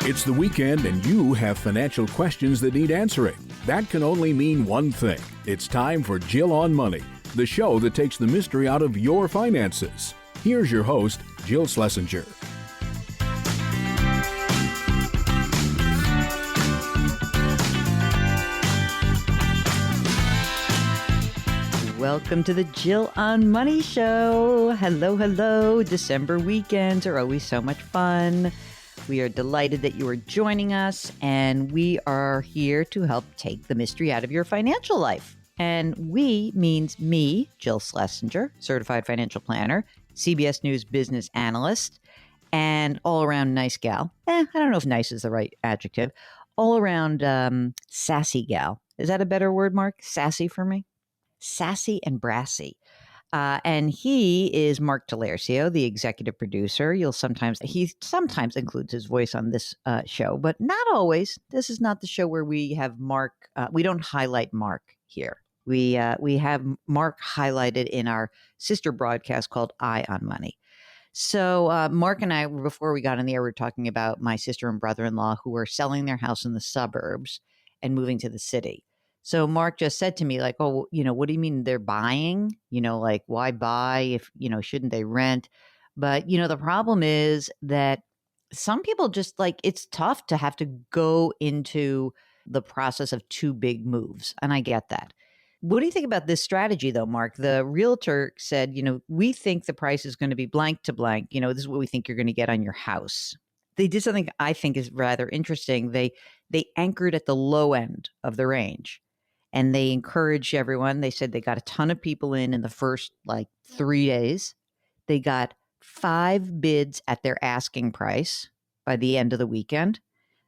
It's the weekend and you have financial questions that need answering. That can only mean one thing. It's time for Jill on Money, the show that takes the mystery out of your finances. Here's your host, Jill Schlesinger. Welcome to the Jill on Money Show. Hello, hello. December weekends are always so much fun. We are delighted that you are joining us, and we are here to help take the mystery out of your financial life. And we means me, Jill Schlesinger, certified financial planner, CBS News business analyst, and all-around nice gal. I don't know if nice is the right adjective. All-around sassy gal. Is that a better word, Mark? Sassy for me? Sassy and brassy. And he is Mark Talercio, the executive producer. He sometimes includes his voice on this show, but not always. This is not the show where we have Mark. We don't highlight Mark here. We have Mark highlighted in our sister broadcast called Eye on Money. So Mark and I, before we got on the air, we were talking about my sister and brother-in-law who are selling their house in the suburbs and moving to the city. So Mark just said to me, like, oh, what do you mean they're buying? Like, why buy if, shouldn't they rent? But, the problem is that some people just it's tough to have to go into the process of two big moves. And I get that. What do you think about this strategy, though, Mark? The realtor said, we think the price is going to be blank to blank. This is what we think you're going to get on your house. They did something I think is rather interesting. They anchored at the low end of the range. And they encouraged everyone. They said they got a ton of people in the first 3 days. They got 5 bids at their asking price by the end of the weekend.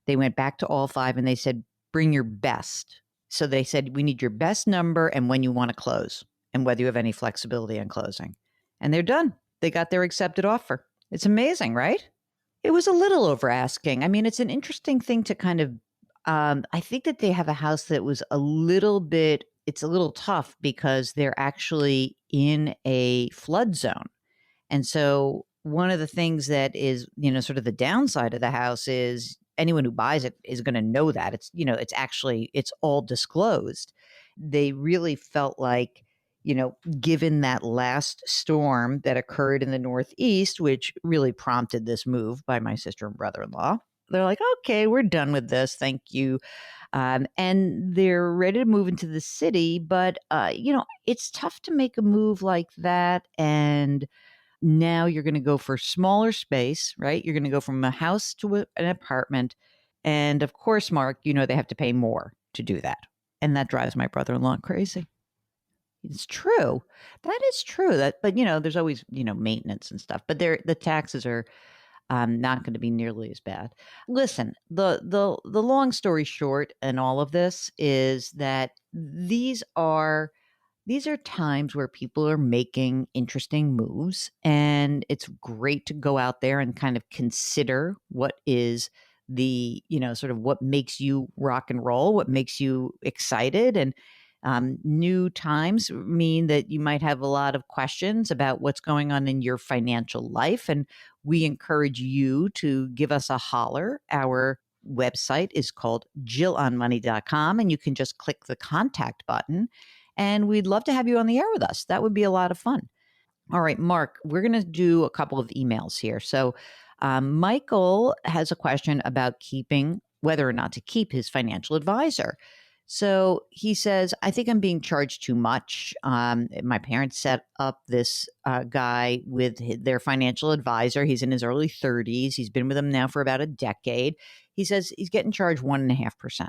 They went back to all 5 and they said, bring your best. So they said, we need your best number and when you want to close and whether you have any flexibility on closing. And they're done. They got their accepted offer. It's amazing, right? It was a little over asking. I mean, it's an interesting thing to kind of I think that they have a house that was it's a little tough because they're actually in a flood zone. And so one of the things that is, sort of the downside of the house is anyone who buys it is going to know that it's all disclosed. They really felt like, given that last storm that occurred in the Northeast, which really prompted this move by my sister and brother-in-law, they're like, okay, we're done with this. Thank you. And they're ready to move into the city. But, it's tough to make a move like that. And now you're going to go for smaller space, right? You're going to go from a house to an apartment. And of course, Mark, they have to pay more to do that. And that drives my brother-in-law crazy. It's true. That is true. But there's always, maintenance and stuff. But the taxes are not going to be nearly as bad. Listen, the long story short in all of this is that these are times where people are making interesting moves, and it's great to go out there and kind of consider what is the, sort of what makes you rock and roll, what makes you excited. And new times mean that you might have a lot of questions about what's going on in your financial life. And we encourage you to give us a holler. Our website is called jillonmoney.com, and you can just click the contact button. And we'd love to have you on the air with us. That would be a lot of fun. All right, Mark, we're going to do a couple of emails here. So Michael has a question about whether or not to keep his financial advisor. So he says, I think I'm being charged too much. My parents set up this guy with their financial advisor. He's in his early 30s. He's been with them now for about a decade. He says he's getting charged 1.5%.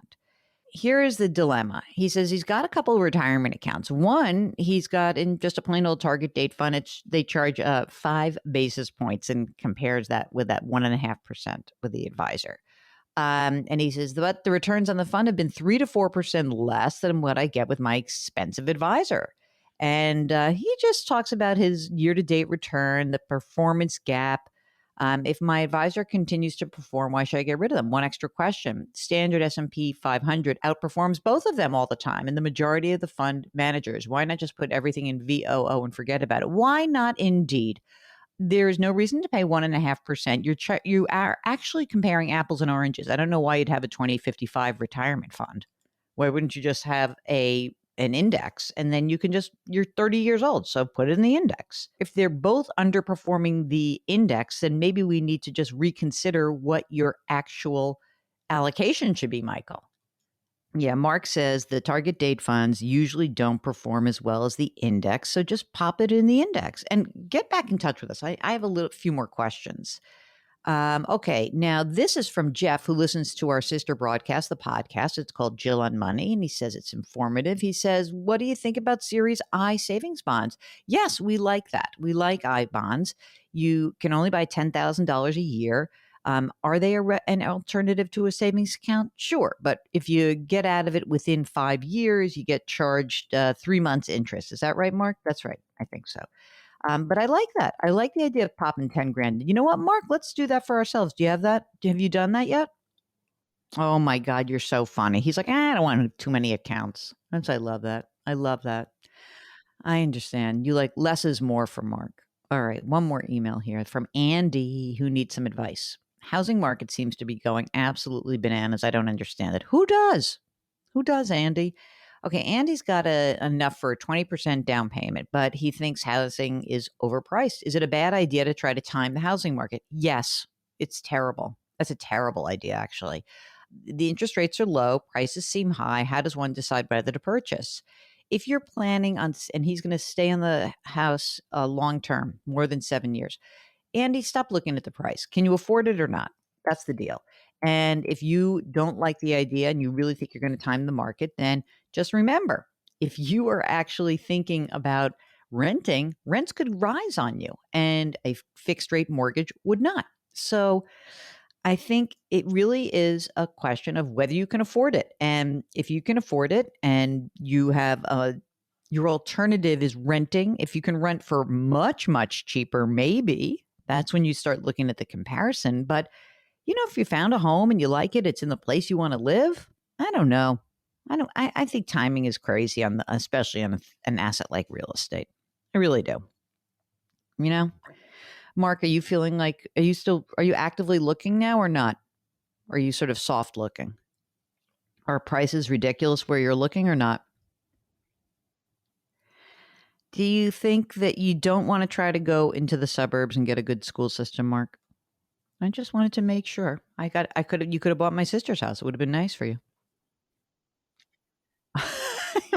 Here is the dilemma. He says he's got a couple of retirement accounts. One, he's got in just a plain old target date fund. They charge 5 basis points and compares that with that 1.5% with the advisor. And he says, but the returns on the fund have been 3 to 4% less than what I get with my expensive advisor. And he just talks about his year-to-date return, the performance gap. If my advisor continues to perform, why should I get rid of them? One extra question. Standard S&P 500 outperforms both of them all the time. And the majority of the fund managers, why not just put everything in VOO and forget about it? Why not indeed? there's no reason to pay 1.5%. You are actually comparing apples and oranges. I don't know why you'd have a 2055 retirement fund. Why wouldn't you just have an index, and then you're 30 years old, so put it in the index. If they're both underperforming the index, then maybe we need to just reconsider what your actual allocation should be, Michael. Yeah, Mark says the target date funds usually don't perform as well as the index, so just pop it in the index and get back in touch with us. I have few more questions. Okay, now this is from Jeff, who listens to our sister broadcast, the podcast. It's called Jill on Money, and he says it's informative. He says, what do you think about Series I savings bonds? Yes, we like that. We like I bonds. You can only buy $10,000 a year. Are they an alternative to a savings account? Sure. But if you get out of it within 5 years, you get charged 3 months interest. Is that right, Mark? That's right. I think so. But I like that. I like the idea of popping 10 grand. You know what, Mark? Let's do that for ourselves. Do you have that? Have you done that yet? Oh my God, you're so funny. He's like, I don't want too many accounts. I love that. I love that. I understand. You like less is more for Mark. All right. One more email here from Andy, who needs some advice. Housing market seems to be going absolutely bananas. I don't understand it. Who does? Who does, Andy? Okay, Andy's got enough for a 20% down payment, but he thinks housing is overpriced. Is it a bad idea to try to time the housing market? Yes, it's terrible. That's a terrible idea, actually. The interest rates are low, prices seem high. How does one decide whether to purchase? If you're planning on, and he's going to stay in the house long term, more than 7 years, Andy, stop looking at the price. Can you afford it or not? That's the deal. And if you don't like the idea and you really think you're going to time the market, then just remember, if you are actually thinking about renting, rents could rise on you and a fixed rate mortgage would not. So I think it really is a question of whether you can afford it. And if you can afford it and you have your alternative is renting, if you can rent for much, much cheaper, maybe that's when you start looking at the comparison. But if you found a home and you like it, it's in the place you want to live. I don't know. I think timing is crazy especially on an asset like real estate. I really do. Mark, are you feeling like, are you actively looking now or not? Or are you sort of soft looking? Are prices ridiculous where you're looking or not? Do you think that you don't want to try to go into the suburbs and get a good school system, Mark? I just wanted to make sure. You could have bought my sister's house. It would have been nice for you.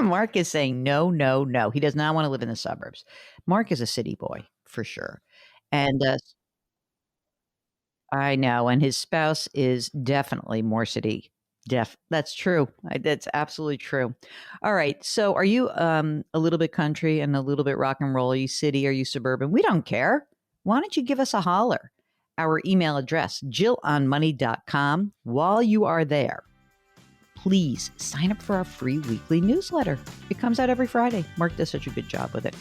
Mark is saying no, no, no. He does not want to live in the suburbs. Mark is a city boy for sure. And I know. And his spouse is definitely more city deaf. That's true. That's absolutely true. All right. So are you a little bit country and a little bit rock and roll? Are you city? Are you suburban? We don't care. Why don't you give us a holler? Our email address, jillonmoney.com. While you are there, please sign up for our free weekly newsletter. It comes out every Friday. Mark does such a good job with it.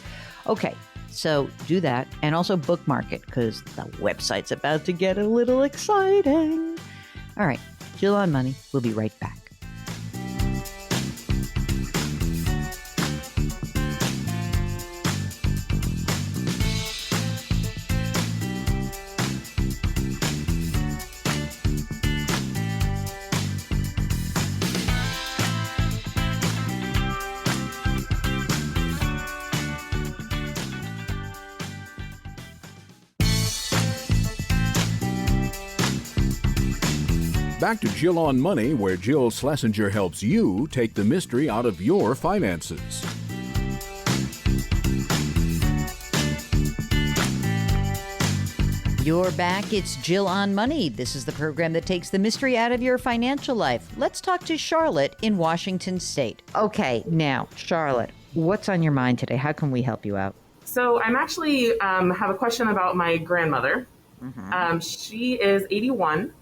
Okay, so do that and also bookmark it because the website's about to get a little exciting. All right, Jill on Money. We'll be right back. Back to Jill on Money, where Jill Schlesinger helps you take the mystery out of your finances. You're back. It's Jill on Money. This is the program that takes the mystery out of your financial life. Let's talk to Charlotte in Washington State. Okay, now, Charlotte, what's on your mind today? How can we help you out? So I'm actually have a question about my grandmother. Mm-hmm. She is 81.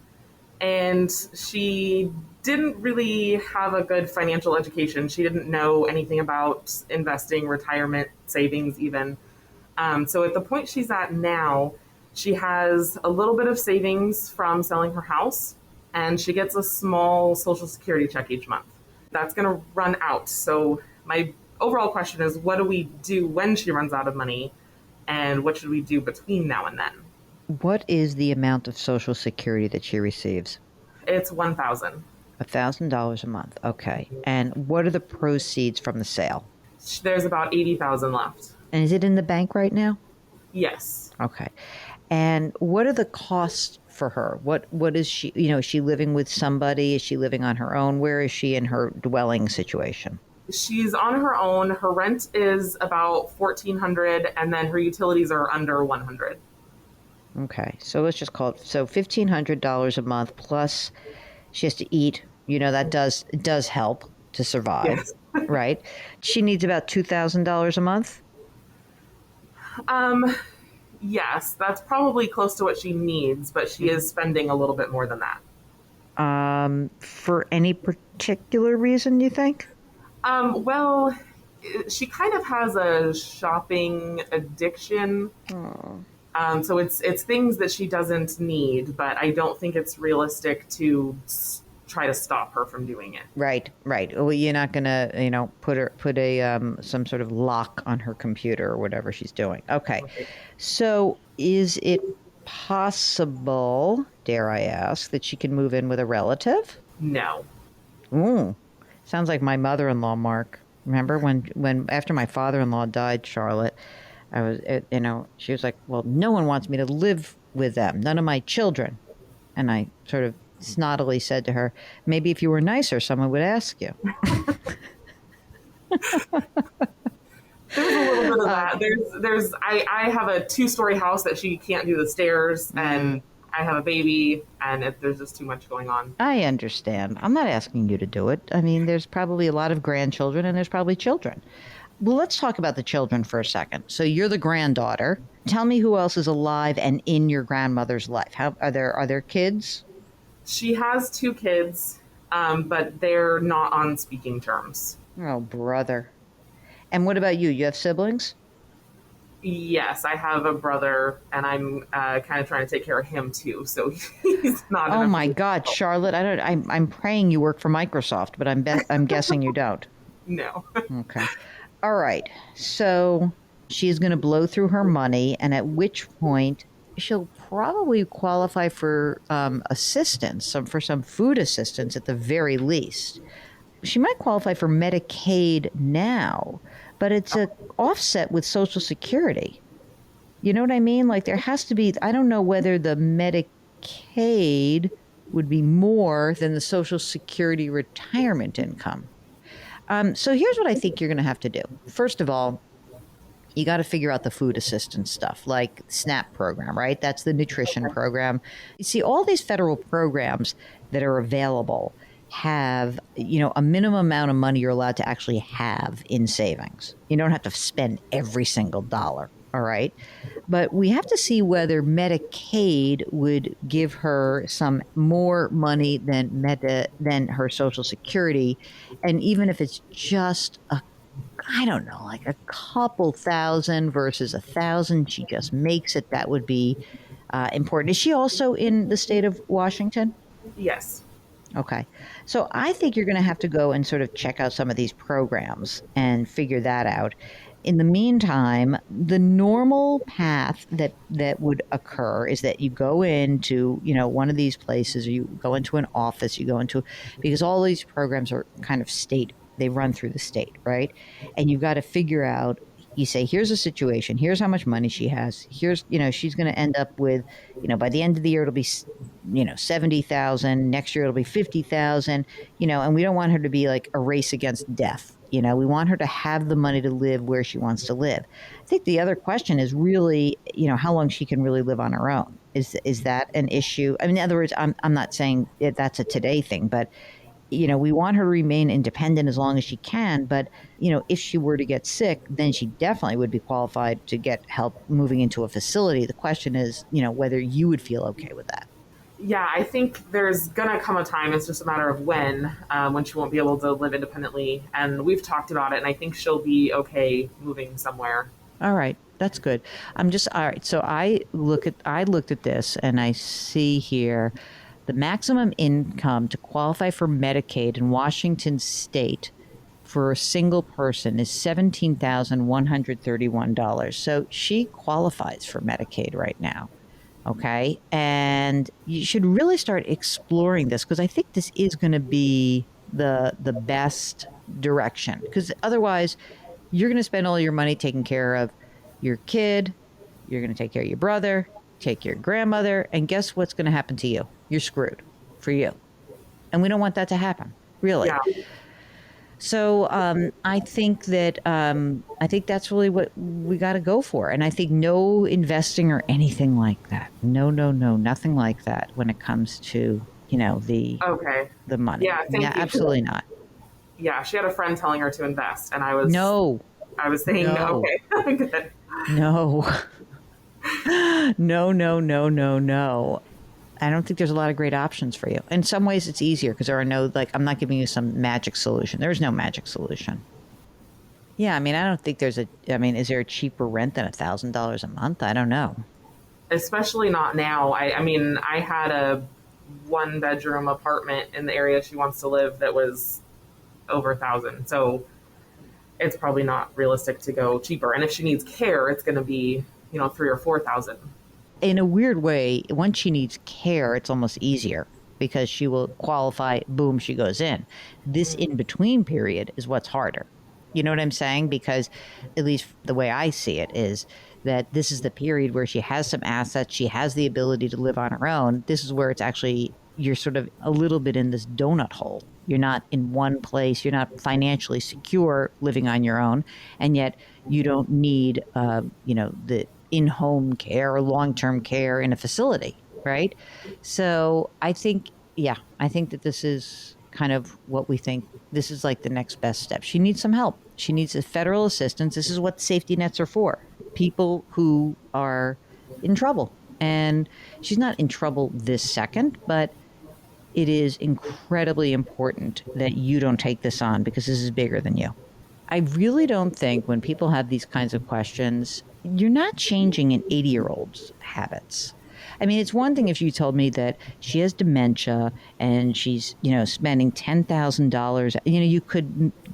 And she didn't really have a good financial education. She didn't know anything about investing, retirement, savings even. So at the point she's at now, she has a little bit of savings from selling her house, and she gets a small Social Security check each month. That's going to run out. So my overall question is, what do we do when she runs out of money? and what should we do between now and then? What is the amount of Social Security that she receives? It's 1,000. $1,000 a month. Okay. And what are the proceeds from the sale? There's about 80,000 left. And is it in the bank right now? Yes. Okay. And what are the costs for her? What is she, is she living with somebody? Is she living on her own? Where is she in her dwelling situation? She's on her own. Her rent is about $1,400, and then her utilities are under $100. Okay. So let's just call it, so $1,500 a month plus she has to eat. That does help to survive, Yes. right? She needs about $2,000 a month. Yes, that's probably close to what she needs, but she is spending a little bit more than that. For any particular reason, you think? Well, she kind of has a shopping addiction. So it's things that she doesn't need, but I don't think it's realistic to try to stop her from doing it. Right. Well, you're not gonna, put some sort of lock on her computer or whatever she's doing. Okay. So is it possible, dare I ask, that she can move in with a relative? No. Ooh, sounds like my mother-in-law, Mark. Remember when after my father-in-law died, Charlotte, I was, she was like, well, no one wants me to live with them, none of my children. And I sort of snottily said to her, maybe if you were nicer, someone would ask you. There's a little bit of that. I have a 2-story house that she can't do the stairs, and I have a baby, and there's just too much going on. I understand. I'm not asking you to do it. I mean, there's probably a lot of grandchildren, and there's probably children. Well, let's talk about the children for a second. So you're the granddaughter. Tell me who else is alive and in your grandmother's life. Are there kids? She has 2 kids, but they're not on speaking terms. Oh, brother. And what about you? You have siblings? Yes, I have a brother, and I'm kind of trying to take care of him too. So he's not. Oh my God, Charlotte! I'm praying you work for Microsoft, but I'm guessing you don't. No. Okay. All right. So she's going to blow through her money, and at which point she'll probably qualify for assistance, for some food assistance at the very least. She might qualify for Medicaid now, but it's an offset with Social Security. You know what I mean? Like there has to be, I don't know whether the Medicaid would be more than the Social Security retirement income. So here's what I think you're going to have to do. First of all, you got to figure out the food assistance stuff, like SNAP program, right? That's the nutrition program. You see, all these federal programs that are available have, a minimum amount of money you're allowed to actually have in savings. You don't have to spend every single dollar, all right? But we have to see whether Medicaid would give her some more money than her Social Security. And even if it's just like a couple thousand versus 1,000, she just makes it. That would be important. Is she also in the state of Washington? Yes. Okay. So I think you're going to have to go and sort of check out some of these programs and figure that out. In the meantime, the normal path that would occur is that you go into, one of these places, or you go into an office, because all these programs are kind of state, they run through the state, right? And you've got to figure out, you say, here's a situation, here's how much money she has, here's, she's going to end up with, by the end of the year, it'll be, 70,000, next year it'll be 50,000, and we don't want her to be like a race against death. We want her to have the money to live where she wants to live. I think the other question is really, how long she can really live on her own. Is that an issue? I mean, in other words, I'm not saying that's a today thing, but we want her to remain independent as long as she can. But, if she were to get sick, then she definitely would be qualified to get help moving into a facility. The question is, whether you would feel okay with that. Yeah, I think there's going to come a time, it's just a matter of when she won't be able to live independently. And we've talked about it, and I think she'll be okay moving somewhere. All right. That's good. All right. So I looked at this, and I see here the maximum income to qualify for Medicaid in Washington state for a single person is $17,131. So she qualifies for Medicaid right now. Okay. And you should really start exploring this, because I think this is going to be the best direction, because otherwise you're going to spend all your money taking care of your kid. You're going to take care of your brother, take care of your grandmother. And guess what's going to happen to you? You're screwed for you. And we don't want that to happen, really. Yeah. So I think that's really what we got to go for. And I think no investing or anything like that. No, nothing like that when it comes to, the money. Yeah, thank you. Absolutely not. Yeah, she had a friend telling her to invest, and I was saying no. Okay, good. No. No. I don't think there's a lot of great options for you. In some ways, it's easier because there are no, I'm not giving you some magic solution. There's no magic solution. Yeah, I don't think is there a cheaper rent than $1,000 a month? I don't know. Especially not now. I had a 1-bedroom apartment in the area she wants to live that was over $1,000. So it's probably not realistic to go cheaper. And if she needs care, it's going to be, $3,000 or $4,000. In a weird way, once she needs care, it's almost easier because she will qualify. Boom, she goes in. This in-between period is what's harder. You know what I'm saying? Because at least the way I see it is that this is the period where she has some assets. She has the ability to live on her own. This is where it's actually, you're sort of a little bit in this donut hole. You're not in one place. You're not financially secure living on your own. And yet you don't need, the in-home care or long-term care in a facility, right? So I think that this is kind of what we think. This is like the next best step. She needs some help. She needs a federal assistance. This is what safety nets are for. People who are in trouble. And she's not in trouble this second, but it is incredibly important that you don't take this on because this is bigger than you. I really don't think when people have these kinds of questions, you're not changing an 80-year-old's habits. It's one thing if you told me that she has dementia and she's, spending $10,000.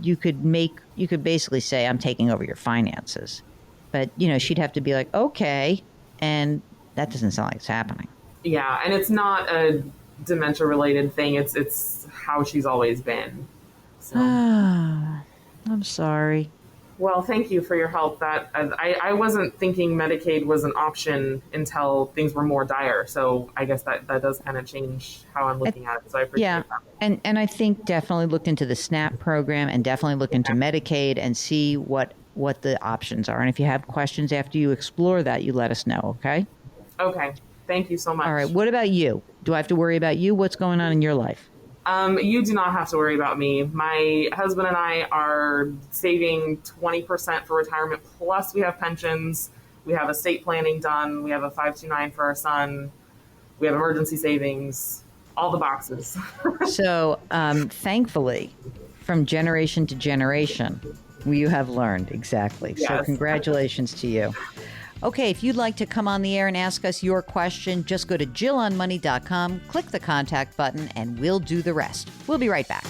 You could basically say, I'm taking over your finances. But, she'd have to be like, okay. And that doesn't sound like it's happening. Yeah. And it's not a dementia-related thing. It's how she's always been. So. I'm sorry. Well, thank you for your help. That I wasn't thinking Medicaid was an option until things were more dire. So I guess that does kind of change how I'm looking at it. So I appreciate that. And I think definitely look into the SNAP program and definitely look into Medicaid and see what the options are. And if you have questions after you explore that, you let us know, okay? Okay. Thank you so much. All right. What about you? Do I have to worry about you? What's going on in your life? You do not have to worry about me. My husband and I are saving 20% for retirement. Plus, we have pensions. We have estate planning done. We have a 529 for our son. We have emergency savings. All the boxes. So, thankfully, from generation to generation, you have learned. Exactly. Yes. So congratulations to you. Okay, if you'd like to come on the air and ask us your question, just go to JillOnMoney.com, click the contact button, and we'll do the rest. We'll be right back.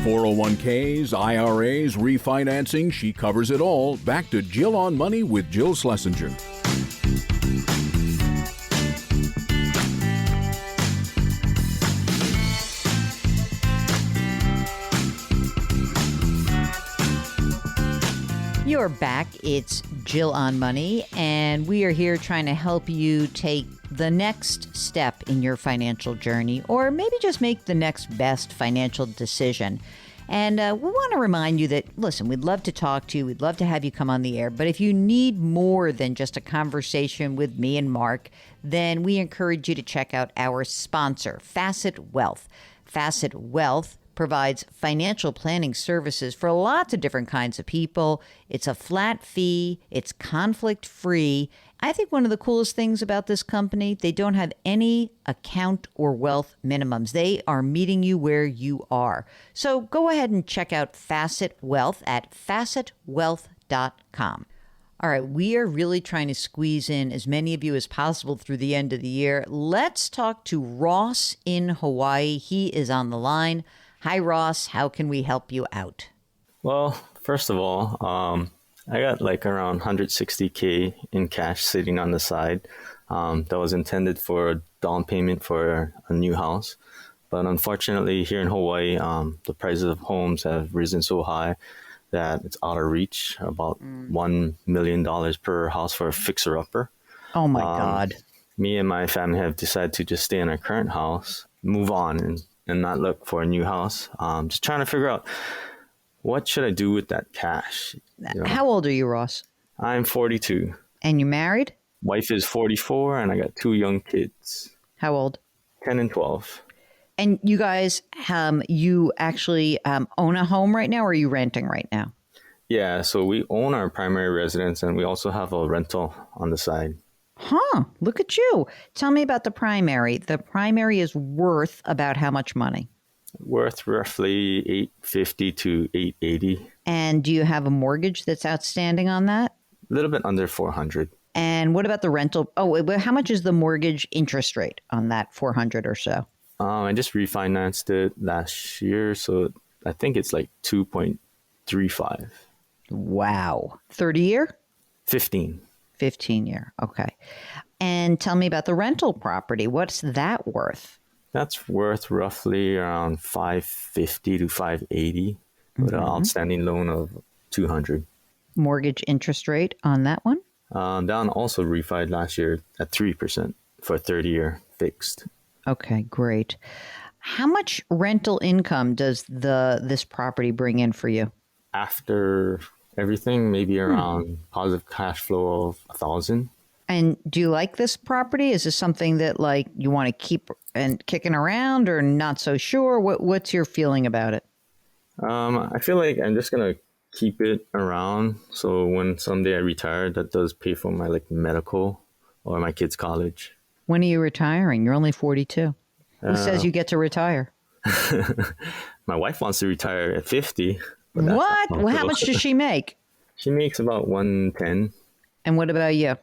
.401ks, IRAs, refinancing, she covers it all. Back to Jill on Money with Jill Schlesinger. You're back. It's Jill on Money, and we are here trying to help you take the next step in your financial journey, or maybe just make the next best financial decision. And we want to remind you that, listen, we'd love to talk to you. We'd love to have you come on the air. But if you need more than just a conversation with me and Mark, then we encourage you to check out our sponsor, Facet Wealth. Facet Wealth provides financial planning services for lots of different kinds of people. It's a flat fee. It's conflict free. I think one of the coolest things about this company, they don't have any account or wealth minimums. They are meeting you where you are. So go ahead and check out Facet Wealth at facetwealth.com. All right, we are really trying to squeeze in as many of you as possible through the end of the year. Let's talk to Ross in Hawaii. He is on the line. Hi, Ross. How can we help you out? Well, first of all, I got like around $160K in cash sitting on the side that was intended for a down payment for a new house. But unfortunately, here in Hawaii, the prices of homes have risen so high that it's out of reach, about $1 million per house for a fixer-upper. Oh, my God. Me and my family have decided to just stay in our current house, move on, and not look for a new house. Just trying to figure out, what should I do with that cash? You know, How old are you, Ross? I'm 42. And you married? Wife is 44, and I got 2 young kids, How old? 10 and 12. And you guys, you actually own a home right now, or are you renting right now? Yeah, so we own our primary residence, and we also have a rental on the side. Huh, look at you. Tell me about the primary. The primary is worth about how much money? Worth roughly $850 to $880. And do you have a mortgage that's outstanding on that? A little bit under 400. And what about the rental? Oh, how much is the mortgage interest rate on that 400 or so? I just refinanced it last year, so I think it's like 2.35. Wow. 30 year? 15. 15 year. Okay. And tell me about the rental property. What's that worth? That's worth roughly around 550 to 580 with an outstanding loan of 200. Mortgage interest rate on that one? That one also refied last year at 3% for a 30-year fixed. Okay, great. How much rental income does this property bring in for you? After everything, maybe around positive cash flow of $1,000. And do you like this property? Is this something that like you want to keep and kicking around, or not so sure? What's your feeling about it? I feel like I'm just gonna keep it around, so when someday I retire, that does pay for my like medical or my kids' college. When are you retiring? You're only 42. Who says you get to retire? My wife wants to retire at 50. But that's What? not Well, how possible. much does she make? She makes about 110, And what about you?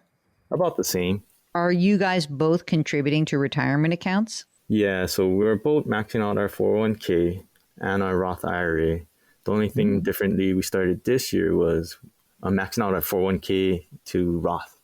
about the same. Are you guys both contributing to retirement accounts? Yeah, so we're both maxing out our 401k and our Roth IRA. The only thing differently we started this year was maxing out our 401k to Roth.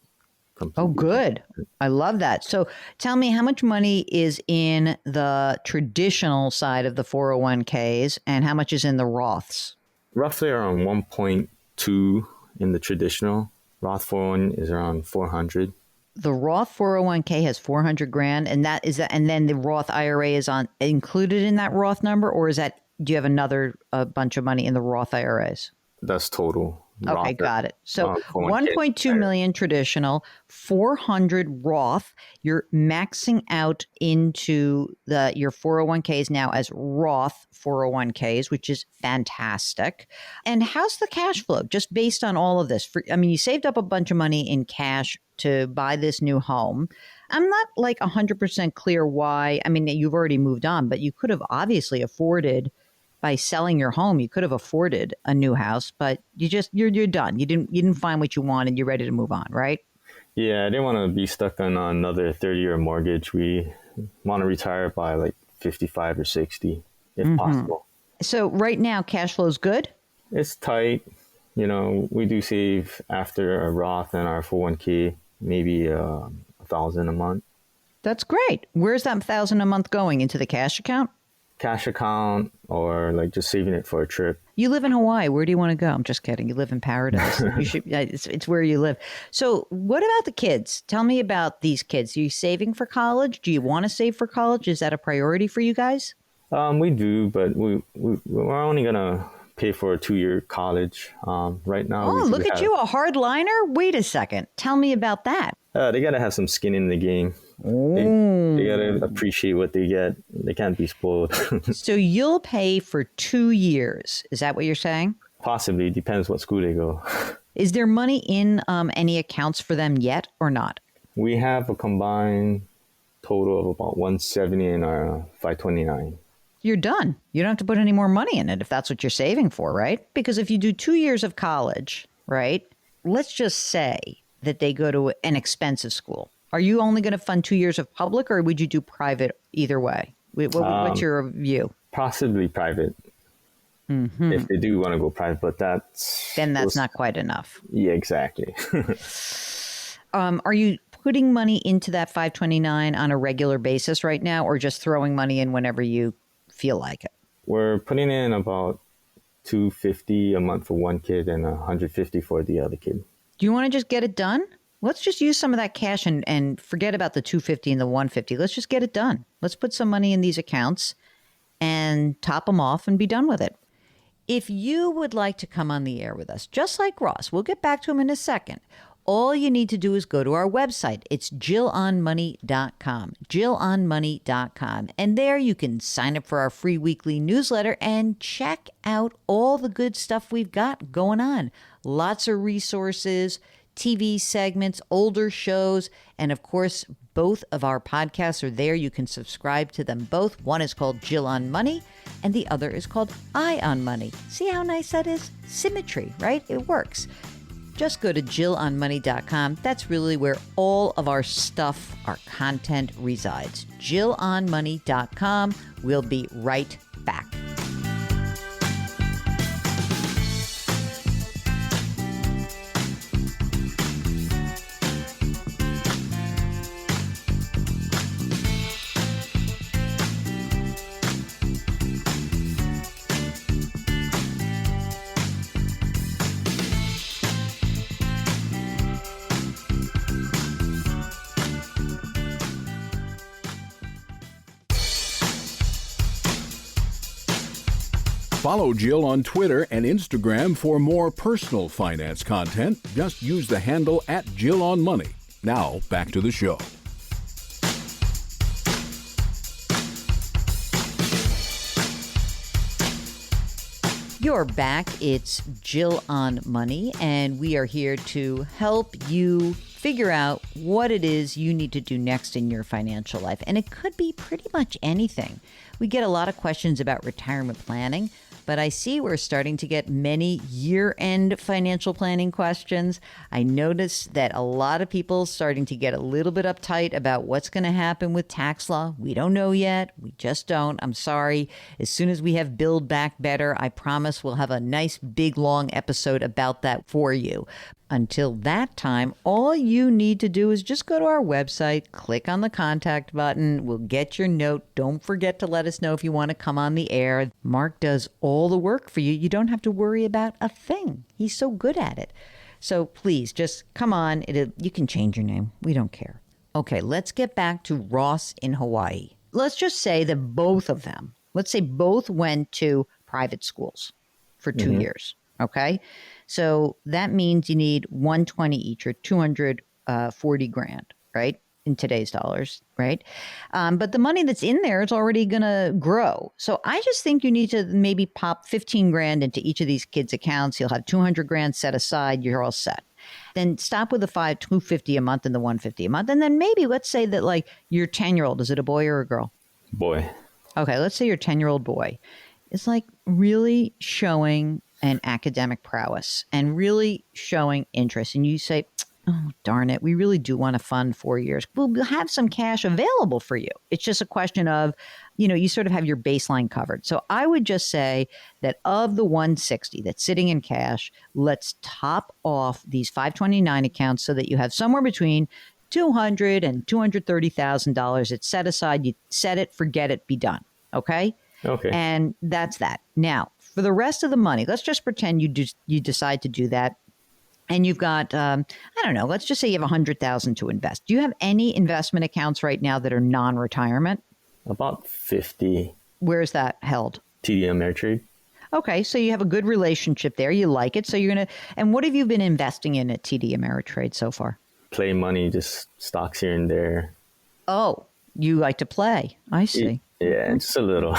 Oh, good. I love that. So tell me, how much money is in the traditional side of the 401ks and how much is in the Roths? Roughly around 1.2 in the traditional. Roth 401 is around 400. The Roth 401k has 400 grand, and and then the Roth IRA is included in that Roth number, or do you have another bunch of money in the Roth IRAs? That's total. Okay, Roth, got it. So 401k. 1.2 million traditional, 400 Roth. You're maxing out into your 401ks now as Roth 401ks, which is fantastic. And how's the cash flow just based on all of this? You saved up a bunch of money in cash to buy this new home. I'm not like 100% clear why. You've already moved on, but you could have obviously afforded, by selling your home, you could have afforded a new house, but you're done. You didn't find what you wanted. You're ready to move on, right? Yeah, I didn't want to be stuck on another 30-year mortgage. We want to retire by like 55 or 60, if possible. So right now, cash flow is good? It's tight. We do save after our Roth and our 401k, maybe $1,000 a month. That's great. Where's that $1,000 a month going? Into the cash account? Cash account, or like just saving it for a trip. You live in Hawaii. Where do you want to go? I'm just kidding. You live in paradise. You should. It's where you live. So what about the kids? Tell me about these kids. Are you saving for college? Do you want to save for college? Is that a priority for you guys? We do, but we're only going to pay for a 2-year college right now. Oh, look at you, a hardliner. Wait a second. Tell me about that. They got to have some skin in the game. They gotta appreciate what they get. They can't be spoiled. So you'll pay for 2 years. Is that what you're saying? Possibly. Depends what school they go. Is there money in any accounts for them yet or not? We have a combined total of about 170 in our 529. You're done. You don't have to put any more money in it if that's what you're saving for, right? Because if you do 2 years of college, right, let's just say that they go to an expensive school. Are you only going to fund 2 years of public, or would you do private either way? What's your view? Possibly private. Mm-hmm. If they do want to go private, but that's not quite enough. Yeah, exactly. Are you putting money into that 529 on a regular basis right now, or just throwing money in whenever you feel like it? We're putting in about $250 a month for one kid and $150 for the other kid. Do you want to just get it done? Let's just use some of that cash and forget about the $250 and the $150. Let's just get it done. Let's put some money in these accounts and top them off and be done with it. If you would like to come on the air with us, just like Ross, we'll get back to him in a second. All you need to do is go to our website. It's JillOnMoney.com, JillOnMoney.com. And there you can sign up for our free weekly newsletter and check out all the good stuff we've got going on. Lots of resources, TV segments, older shows, and of course, both of our podcasts are there. You can subscribe to them both. One is called Jill on Money, and the other is called I on Money. See how nice that is? Symmetry, right? It works. Just go to JillOnMoney.com. That's really where all of our stuff, our content resides. JillOnMoney.com. We'll be right back. Follow Jill on Twitter and Instagram for more personal finance content. Just use the handle @JillOnMoney. Now, back to the show. You're back. It's Jill on Money, and we are here to help you figure out what it is you need to do next in your financial life. And it could be pretty much anything. We get a lot of questions about retirement planning, but I see we're starting to get many year-end financial planning questions. I noticed that a lot of people starting to get a little bit uptight about what's going to happen with tax law. We don't know yet. We just don't. I'm sorry. As soon as we have Build Back Better, I promise we'll have a nice, big, long episode about that for you. Until that time, all you need to do is just go to our website, click on the contact button. We'll get your note. Don't forget to let us know if you want to come on the air. Mark does all the work for you. You don't have to worry about a thing. He's so good at it. So please, just come on. You can change your name. We don't care. Okay, let's get back to Ross in Hawaii. Let's just say that both of them, let's say both went to private schools for 2 years. Okay? So that means you need 120 each, or 240 grand, right? In today's dollars, right? But the money that's in there is already going to grow. So I just think you need to maybe pop 15 grand into each of these kids' accounts. You'll have 200 grand set aside. You're all set. Then stop with the $250 a month and the $150 a month. And then maybe let's say that like your 10-year-old, is it a boy or a girl? Boy. Okay, let's say your 10-year-old boy is like really showing an academic prowess and really showing interest. And you say, oh, darn it, we really do want to fund 4 years. We'll have some cash available for you. It's just a question of, you sort of have your baseline covered. So I would just say that of the 160 that's sitting in cash, let's top off these 529 accounts so that you have somewhere between $200,000 and $230,000. It's set aside. You set it, forget it, be done. Okay? Okay. And that's that. Now, for the rest of the money, let's just pretend you decide to do that. And you've got, I don't know, let's just say you have $100,000 to invest. Do you have any investment accounts right now that are non-retirement? About 50. Where is that held? TD Ameritrade. Okay, so you have a good relationship there. You like it. So you're going to, and what have you been investing in at TD Ameritrade so far? Play money, just stocks here and there. Oh, you like to play. I see. Yeah, just a little.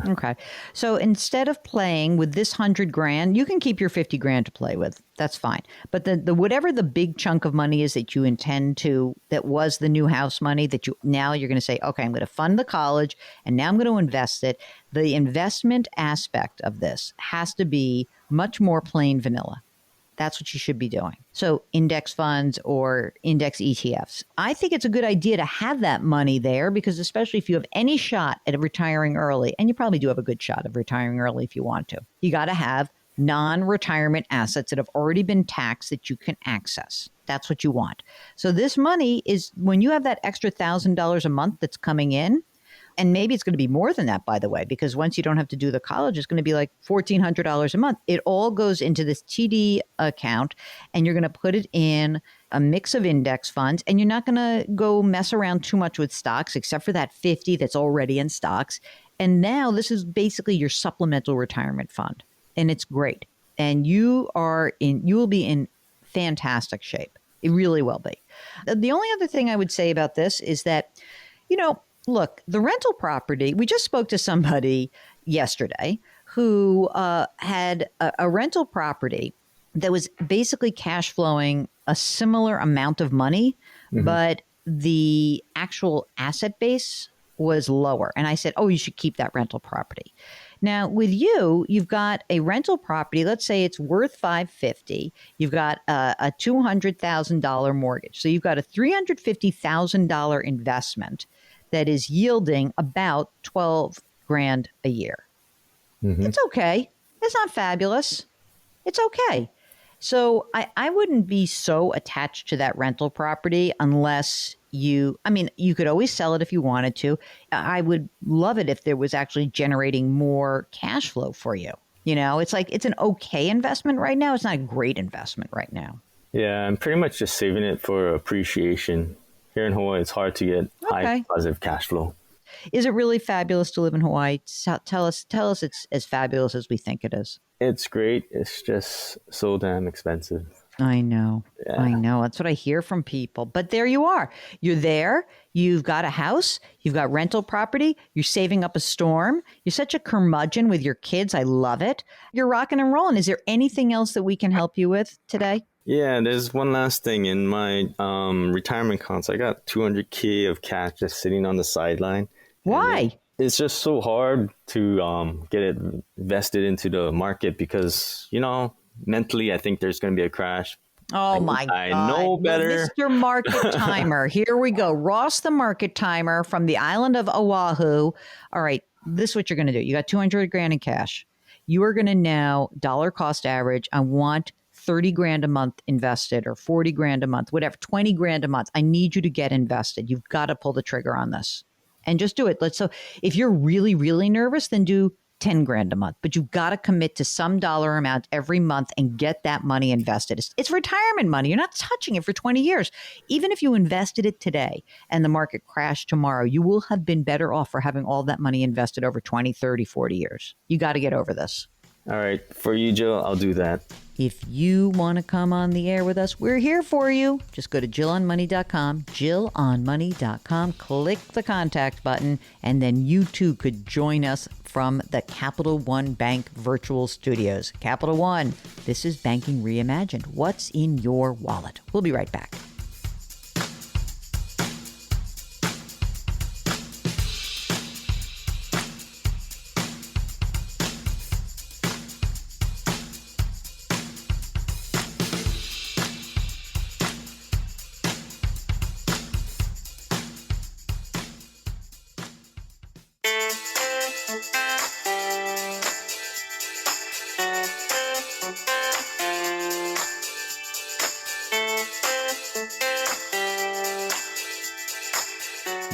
Okay. So instead of playing with this 100 grand, you can keep your 50 grand to play with. That's fine. But the whatever the big chunk of money is that you intend to, that was the new house money that now you're going to say, okay, I'm going to fund the college and now I'm going to invest it. The investment aspect of this has to be much more plain vanilla. That's what you should be doing. So index funds or index ETFs. I think it's a good idea to have that money there because especially if you have any shot at retiring early, and you probably do have a good shot of retiring early if you want to, you got to have non-retirement assets that have already been taxed that you can access. That's what you want. So this money is when you have that extra $1,000 a month that's coming in, and maybe it's going to be more than that, by the way, because once you don't have to do the college, it's going to be like $1,400 a month. It all goes into this TD account, and you're going to put it in a mix of index funds, and you're not going to go mess around too much with stocks, except for that 50 that's already in stocks. And now this is basically your supplemental retirement fund, and it's great. And you will be in fantastic shape. It really will be. The only other thing I would say about this is that, look, the rental property, we just spoke to somebody yesterday who had a rental property that was basically cash flowing a similar amount of money, but the actual asset base was lower. And I said, oh, you should keep that rental property. Now, with you've got a rental property. Let's say it's worth $550. You've got a $200,000 mortgage. So you've got a $350,000 investment that is yielding about 12 grand a year. It's okay. It's not fabulous. It's okay. So I wouldn't be so attached to that rental property unless you could always sell it if you wanted to. I would love it if there was actually generating more cash flow for you. It's like it's an okay investment right now. It's not a great investment right now. Yeah, I'm pretty much just saving it for appreciation. Here in Hawaii, it's hard to get high positive cash flow. Is it really fabulous to live in Hawaii? Tell us it's as fabulous as we think it is. It's great. It's just so damn expensive. I know. Yeah. I know. That's what I hear from people. But there you are. You're there. You've got a house. You've got rental property. You're saving up a storm. You're such a curmudgeon with your kids. I love it. You're rocking and rolling. Is there anything else that we can help you with today? Yeah, there's one last thing. In my retirement accounts, I got $200K of cash just sitting on the sideline. Why? It's just so hard to get it invested into the market because, mentally, I think there's going to be a crash. Oh, my God. I know better. Mr. Market Timer. Here we go. Ross the Market Timer from the island of Oahu. All right. This is what you're going to do. You got 200 grand in cash. You are going to now dollar cost average. I want 30 grand a month invested or 40 grand a month, whatever, 20 grand a month. I need you to get invested. You've got to pull the trigger on this and just do it. So if you're really, really nervous, then do 10 grand a month, but you've got to commit to some dollar amount every month and get that money invested. It's retirement money. You're not touching it for 20 years. Even if you invested it today and the market crashed tomorrow, you will have been better off for having all that money invested over 20, 30, 40 years. You got to get over this. All right. For you, Jill, I'll do that. If you want to come on the air with us, we're here for you. Just go to JillOnMoney.com, JillOnMoney.com, click the contact button, and then you too could join us from the Capital One Bank virtual studios. Capital One, this is Banking Reimagined. What's in your wallet? We'll be right back.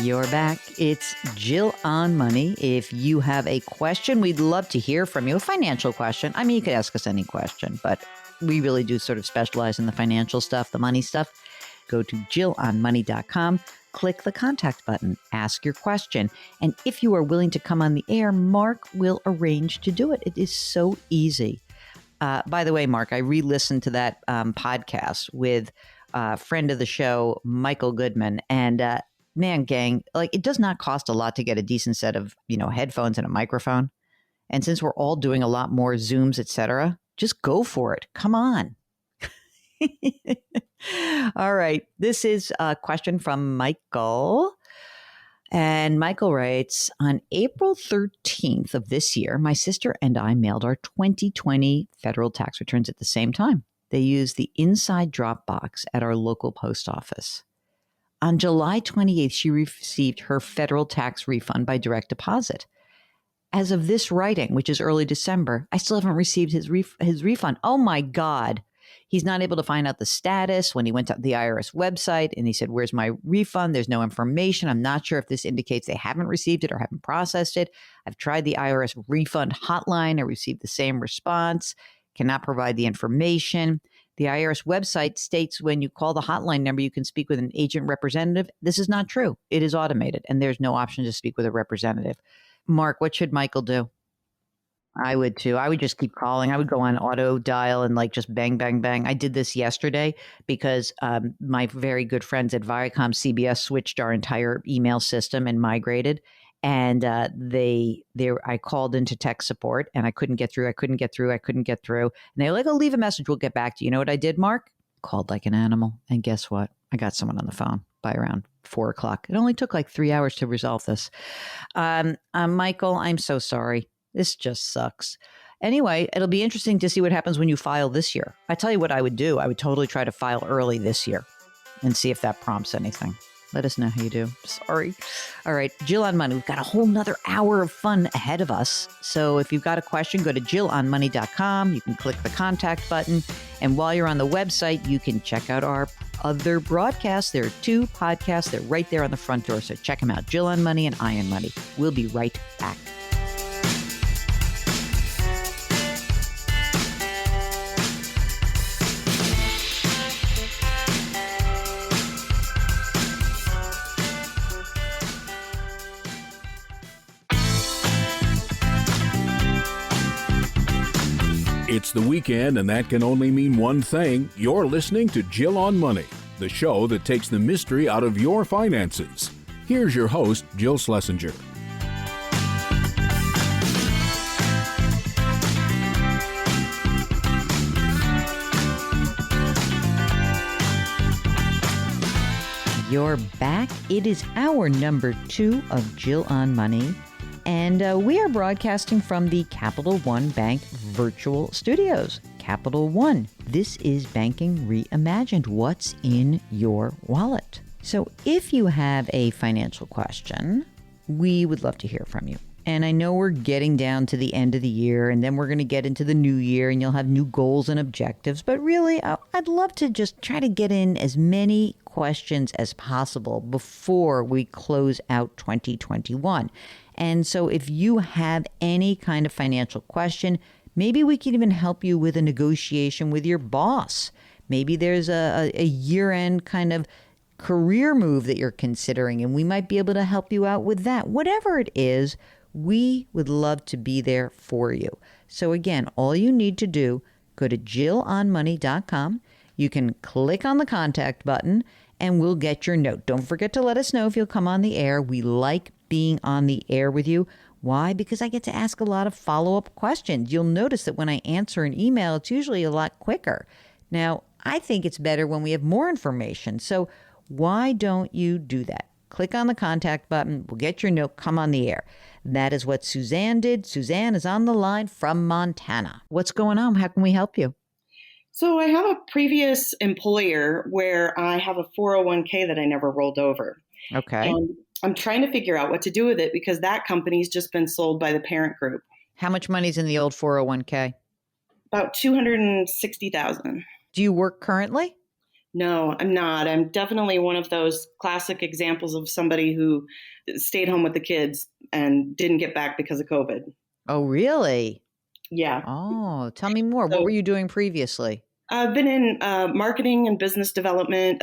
You're back. It's Jill on Money. If you have a question, we'd love to hear from you. A financial question. I mean, you could ask us any question, but we really do sort of specialize in the financial stuff, the money stuff. Go to JillOnMoney.com, click the contact button, ask your question. And if you are willing to come on the air, Mark will arrange to do it. It is so easy. By the way, Mark, I re-listened to that podcast with a friend of the show, Michael Goodman, and man, gang, like it does not cost a lot to get a decent set of, headphones and a microphone. And since we're all doing a lot more Zooms, etc., just go for it. Come on. All right. This is a question from Michael. And Michael writes, on April 13th of this year, my sister and I mailed our 2020 federal tax returns at the same time. They used the inside drop box at our local post office. On July 28th, she received her federal tax refund by direct deposit. As of this writing, which is early December, I still haven't received his refund. Oh my God. He's not able to find out the status when he went to the IRS website and he said, where's my refund? There's no information. I'm not sure if this indicates they haven't received it or haven't processed it. I've tried the Irs Refund Hotline. I received the same response. Cannot provide the information. The IRS website states when you call the hotline number, you can speak with an agent representative. This is not true. It is automated and there's no option to speak with a representative. Mark, what should Michael do? I would too. I would just keep calling. I would go on auto dial and just bang, bang, bang. I did this yesterday because my very good friends at Viacom CBS switched our entire email system and migrated. And I called into tech support and I couldn't get through. And they were like, oh, leave a message. We'll get back to you. You know what I did, Mark? Called like an animal. And guess what? I got someone on the phone by around 4:00. It only took 3 hours to resolve this. Michael, I'm so sorry. This just sucks. Anyway, it'll be interesting to see what happens when you file this year. I tell you what I would do. I would totally try to file early this year and see if that prompts anything. Let us know how you do. Sorry. All right, Jill on Money. We've got a whole nother hour of fun ahead of us. So if you've got a question, go to jillonmoney.com. You can click the contact button. And while you're on the website, you can check out our other broadcasts. There are 2 podcasts. They're right there on the front door. So check them out. Jill on Money and I on Money. We'll be right back. It's the weekend, and that can only mean one thing. You're listening to Jill on Money, the show that takes the mystery out of your finances. Here's your host, Jill Schlesinger. You're back. It is hour number 2 of Jill on Money. And we are broadcasting from the Capital One Bank virtual studios. Capital One, this is banking reimagined. What's in your wallet? So if you have a financial question, we would love to hear from you. And I know we're getting down to the end of the year, and then we're going to get into the new year, and you'll have new goals and objectives. But really, I'd love to just try to get in as many questions as possible before we close out 2021. And so if you have any kind of financial question, maybe we can even help you with a negotiation with your boss. Maybe there's a year-end kind of career move that you're considering, and we might be able to help you out with that. Whatever it is, we would love to be there for you. So again, all you need to do, go to jillonmoney.com. You can click on the contact button and we'll get your note. Don't forget to let us know if you'll come on the air. We like being on the air with you. Why? Because I get to ask a lot of follow-up questions. You'll notice that when I answer an email, it's usually a lot quicker. Now, I think it's better when we have more information. So why don't you do that? Click on the contact button. We'll get your note. Come on the air. That is what Suzanne did. Suzanne is on the line from Montana. What's going on? How can we help you? So I have a previous employer where I have a 401k that I never rolled over. Okay. And I'm trying to figure out what to do with it because that company's just been sold by the parent group. How much money's in the old 401k? About $260,000. Do you work currently? No, I'm not. I'm definitely one of those classic examples of somebody who stayed home with the kids and didn't get back because of COVID. Oh, really? Yeah. Oh, tell me more. What were you doing previously? I've been in marketing and business development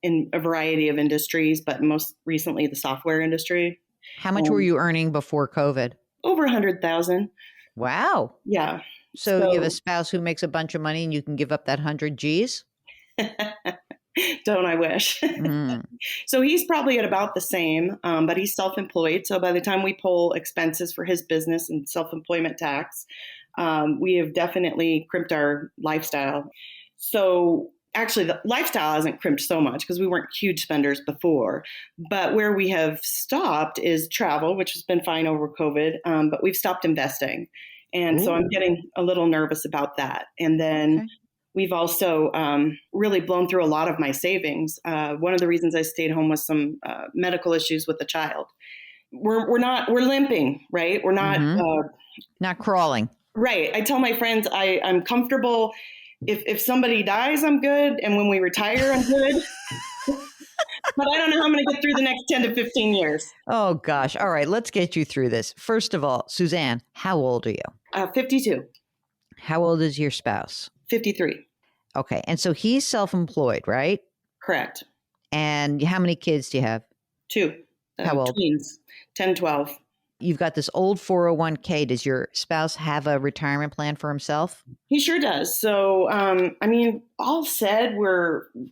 in a variety of industries, but most recently the software industry. How much were you earning before COVID? Over 100,000. Wow. Yeah. So you have a spouse who makes a bunch of money and you can give up that 100 G's? Don't I wish? So he's probably at about the same, but he's self-employed. So by the time we pull expenses for his business and self-employment tax, we have definitely crimped our lifestyle. So actually, the lifestyle hasn't crimped so much because we weren't huge spenders before. But where we have stopped is travel, which has been fine over COVID, but we've stopped investing. And so I'm getting a little nervous about that. And then we've also really blown through a lot of my savings. One of the reasons I stayed home was some medical issues with the child. We're limping, right? We're not crawling. Right. I tell my friends I'm comfortable. If somebody dies, I'm good. And when we retire, I'm good. But I don't know how I'm going to get through the next 10 to 15 years. Oh, gosh. All right. Let's get you through this. First of all, Suzanne, how old are you? 52. How old is your spouse? 53. Okay. And so he's self-employed, right? Correct. And how many kids do you have? 2. How old? Tweens, 10, 12. You've got this old 401k. Does your spouse have a retirement plan for himself? He sure does. So, I mean, all said,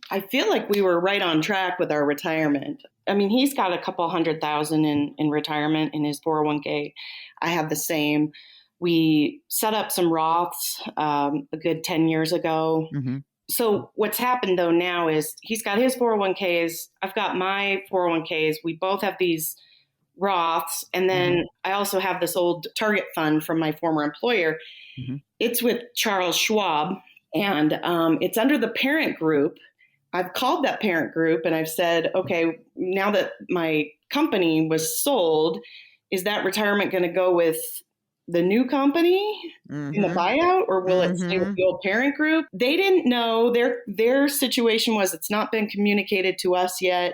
I feel like we were right on track with our retirement. I mean, he's got a couple $100,000 in retirement in his 401k. I have the same. We set up some Roths a good 10 years ago. Mm-hmm. So what's happened, though, now is he's got his 401ks. I've got my 401ks. We both have these Roths. And then I also have this old Target fund from my former employer. Mm-hmm. It's with Charles Schwab, and it's under the parent group. I've called that parent group and I've said, okay, now that my company was sold, is that retirement going to go with the new company in the buyout, or will it stay with the old parent group? They didn't know. Their situation was it's not been communicated to us yet.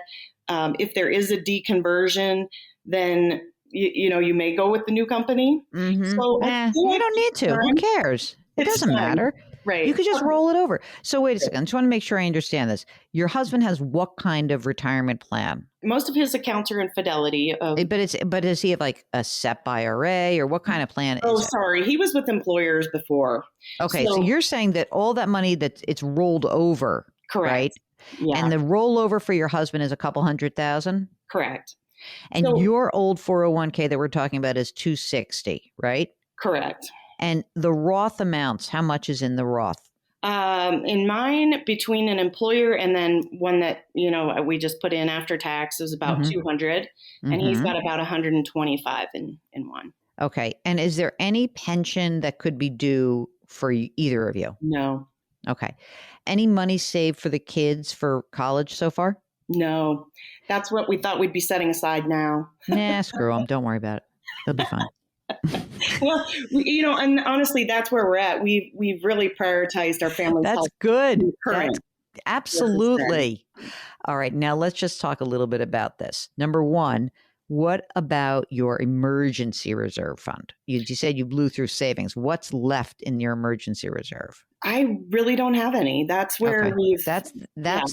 If there is a deconversion, then you may go with the new company. Mm-hmm. So you don't need to. Who cares? It doesn't matter. Right. You could just roll it over. So wait a second. I just want to make sure I understand this. Your husband has what kind of retirement plan? Most of his accounts are in Fidelity. But does he have like a SEP IRA, or what kind of plan is it? Oh, sorry. He was with employers before. Okay. So you're saying that all that money that it's rolled over. Correct. Right? Yeah. And the rollover for your husband is a couple $100,000? Correct. And your old 401k that we're talking about is $260, right? Correct. And the Roth amounts, how much is in the Roth? In mine, between an employer and then one that, we just put in after tax, is about 200. And he's got about 125 in one. Okay. And is there any pension that could be due for either of you? No. Okay. Any money saved for the kids for college so far? No. That's what we thought we'd be setting aside now. Nah, screw them. Don't worry about it. They'll be fine. Well, and honestly, that's where we're at. We've really prioritized our family. That's good. That's absolutely. All right. Now let's just talk a little bit about this. Number one, what about your emergency reserve fund? You said you blew through savings. What's left in your emergency reserve? I really don't have any. That's where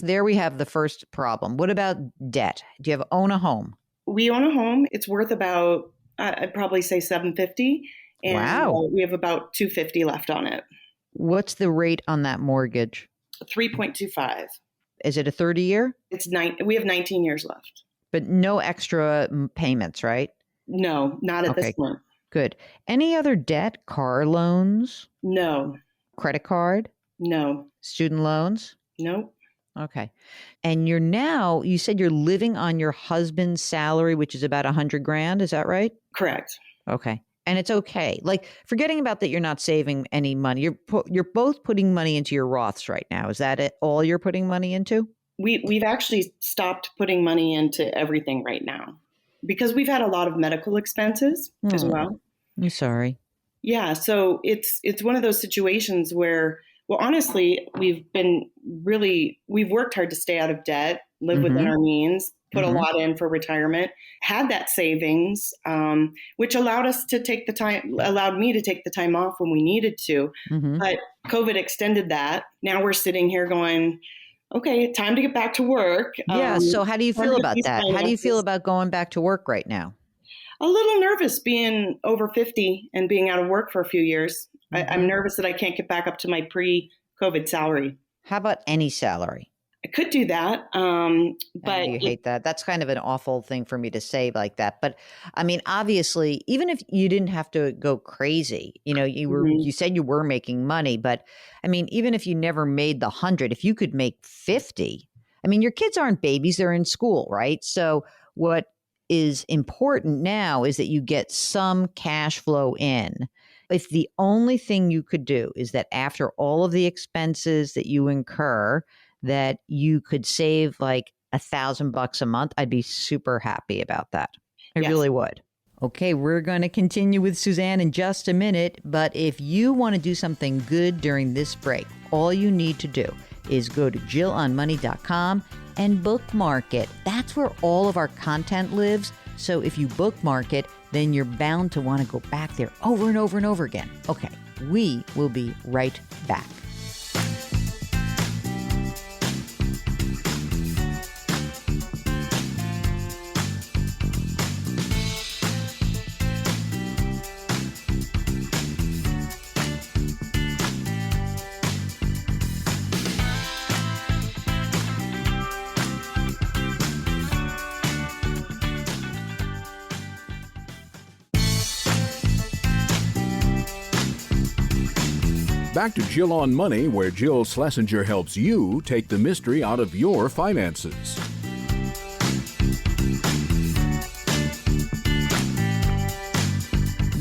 there we have the first problem. What about debt? Do you own a home? We own a home. It's worth about, I'd probably say $750. And wow. We have about $250 left on it. What's the rate on that mortgage? 3.25. Is it a 30-year? We have 19 years left. But no extra payments, right? No, not at this point. Good. Any other debt? Car loans? No. Credit card? No. Student loans? Nope. Okay. And you said you're living on your husband's salary, which is about $100,000. Is that right? Correct. Okay. And it's okay. Like, forgetting about that, you're not saving any money. You're both putting money into your Roths right now. Is that it? All you're putting money into? We've actually stopped putting money into everything right now because we've had a lot of medical expenses as well. I'm sorry. Yeah. So it's one of those situations where, well, honestly, we've worked hard to stay out of debt, live within our means, put a lot in for retirement, had that savings, which allowed me to take the time off when we needed to. But COVID extended that. Now we're sitting here going, okay, time to get back to work. Yeah. So how do you feel about that? How do you feel about going back to work right now? A little nervous being over 50 and being out of work for a few years. I'm nervous that I can't get back up to my pre-COVID salary. How about any salary? I could do that. But You hate that. That's kind of an awful thing for me to say like that. But I mean, obviously, even if you didn't have to go crazy, you said you were making money, but I mean, even if you never made the 100, if you could make 50, I mean, your kids aren't babies, they're in school, right? So what is important now is that you get some cash flow in. If the only thing you could do is that after all of the expenses that you incur, that you could save like $1,000 a month, I'd be super happy about that. I really would. Okay, we're going to continue with Suzanne in just a minute, but if you want to do something good during this break, all you need to do is go to JillOnMoney.com and bookmark it. That's where all of our content lives. So if you bookmark it, then you're bound to want to go back there over and over and over again. Okay, we will be right back. Back to Jill on Money, where Jill Schlesinger helps you take the mystery out of your finances.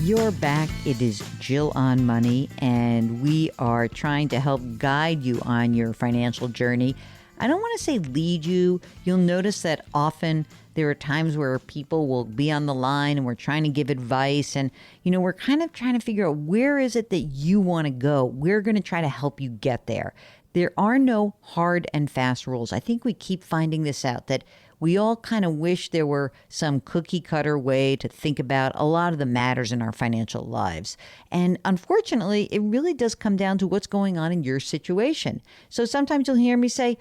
You're back. It is Jill on Money, and we are trying to help guide you on your financial journey. I don't want to say lead you. You'll notice that often there are times where people will be on the line and we're trying to give advice, and we're kind of trying to figure out where is it that you want to go. We're going to try to help you get there. There are no hard and fast rules. I think we keep finding this out, that we all kind of wish there were some cookie cutter way to think about a lot of the matters in our financial lives. And unfortunately, it really does come down to what's going on in your situation. So sometimes you'll hear me say,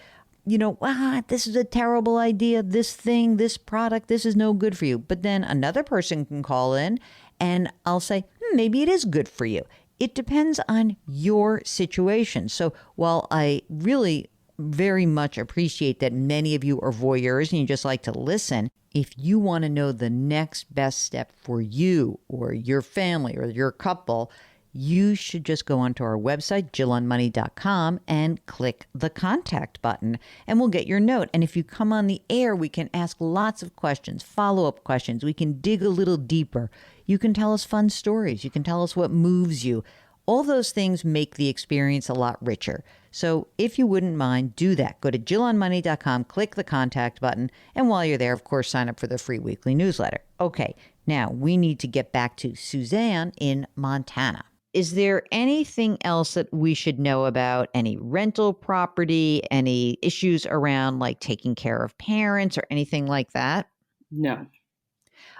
this is a terrible idea, this thing, this product, this is no good for you. But then another person can call in and I'll say, maybe it is good for you. It depends on your situation. So while I really very much appreciate that many of you are voyeurs and you just like to listen, if you want to know the next best step for you or your family or your couple, you should just go onto our website, JillOnMoney.com, and click the contact button, and we'll get your note. And if you come on the air, we can ask lots of questions, follow-up questions. We can dig a little deeper. You can tell us fun stories. You can tell us what moves you. All those things make the experience a lot richer. So if you wouldn't mind, do that. Go to JillOnMoney.com, click the contact button, and while you're there, of course, sign up for the free weekly newsletter. Okay, now we need to get back to Suzanne in Montana. Is there anything else that we should know about? Any rental property, any issues around like taking care of parents or anything like that? No.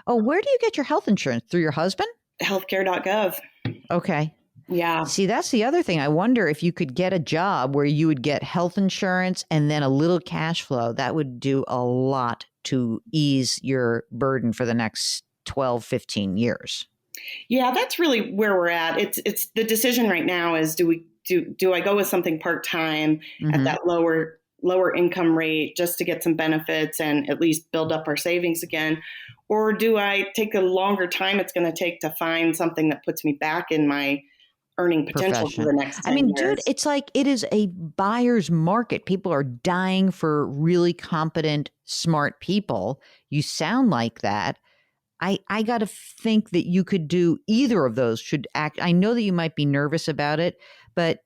Oh, where do you get your health insurance? Through your husband? Healthcare.gov. Okay. Yeah. See, that's the other thing. I wonder if you could get a job where you would get health insurance and then a little cash flow. That would do a lot to ease your burden for the next 12, 15 years. Yeah, that's really where we're at. It's the decision right now is do I go with something part-time at that lower income rate just to get some benefits and at least build up our savings again? Or do I take a longer time it's going to take to find something that puts me back in my earning potential for the next 10 years? Dude, it's like it is a buyer's market. People are dying for really competent, smart people. You sound like that. I got to think that you could do either of those. I know that you might be nervous about it, but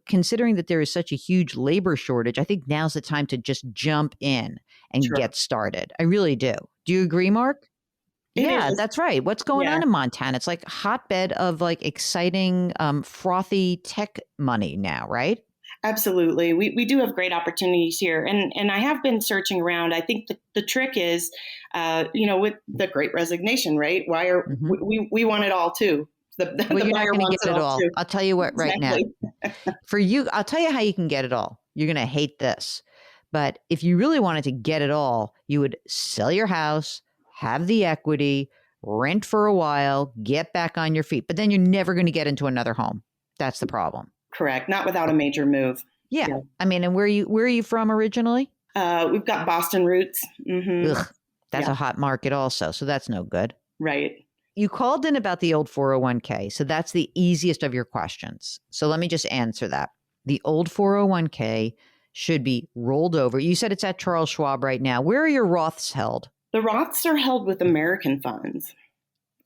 considering that there is such a huge labor shortage, I think now's the time to just jump in and get started. I really do. Do you agree, Mark? Yeah, that's right. What's going on in Montana? It's like a hotbed of like exciting, frothy tech money now, right? Absolutely. We do have great opportunities here. And I have been searching around. I think the trick is, with the Great Resignation, right? Why are we want it all too? You're not going to get it all. Too. I'll tell you what right now. For you, I'll tell you how you can get it all. You're going to hate this. But if you really wanted to get it all, you would sell your house, have the equity, rent for a while, get back on your feet. But then you're never going to get into another home. That's the problem. Correct. Not without a major move. Yeah. Yeah. I mean, and where are you from originally? We've got Boston roots. Ugh, that's Yeah. a hot market also. So that's no good. Right. You called in about the old 401k. So that's the easiest of your questions. So let me just answer that. The old 401k should be rolled over. You said it's at Charles Schwab right now. Where are your Roths held? The Roths are held with American funds.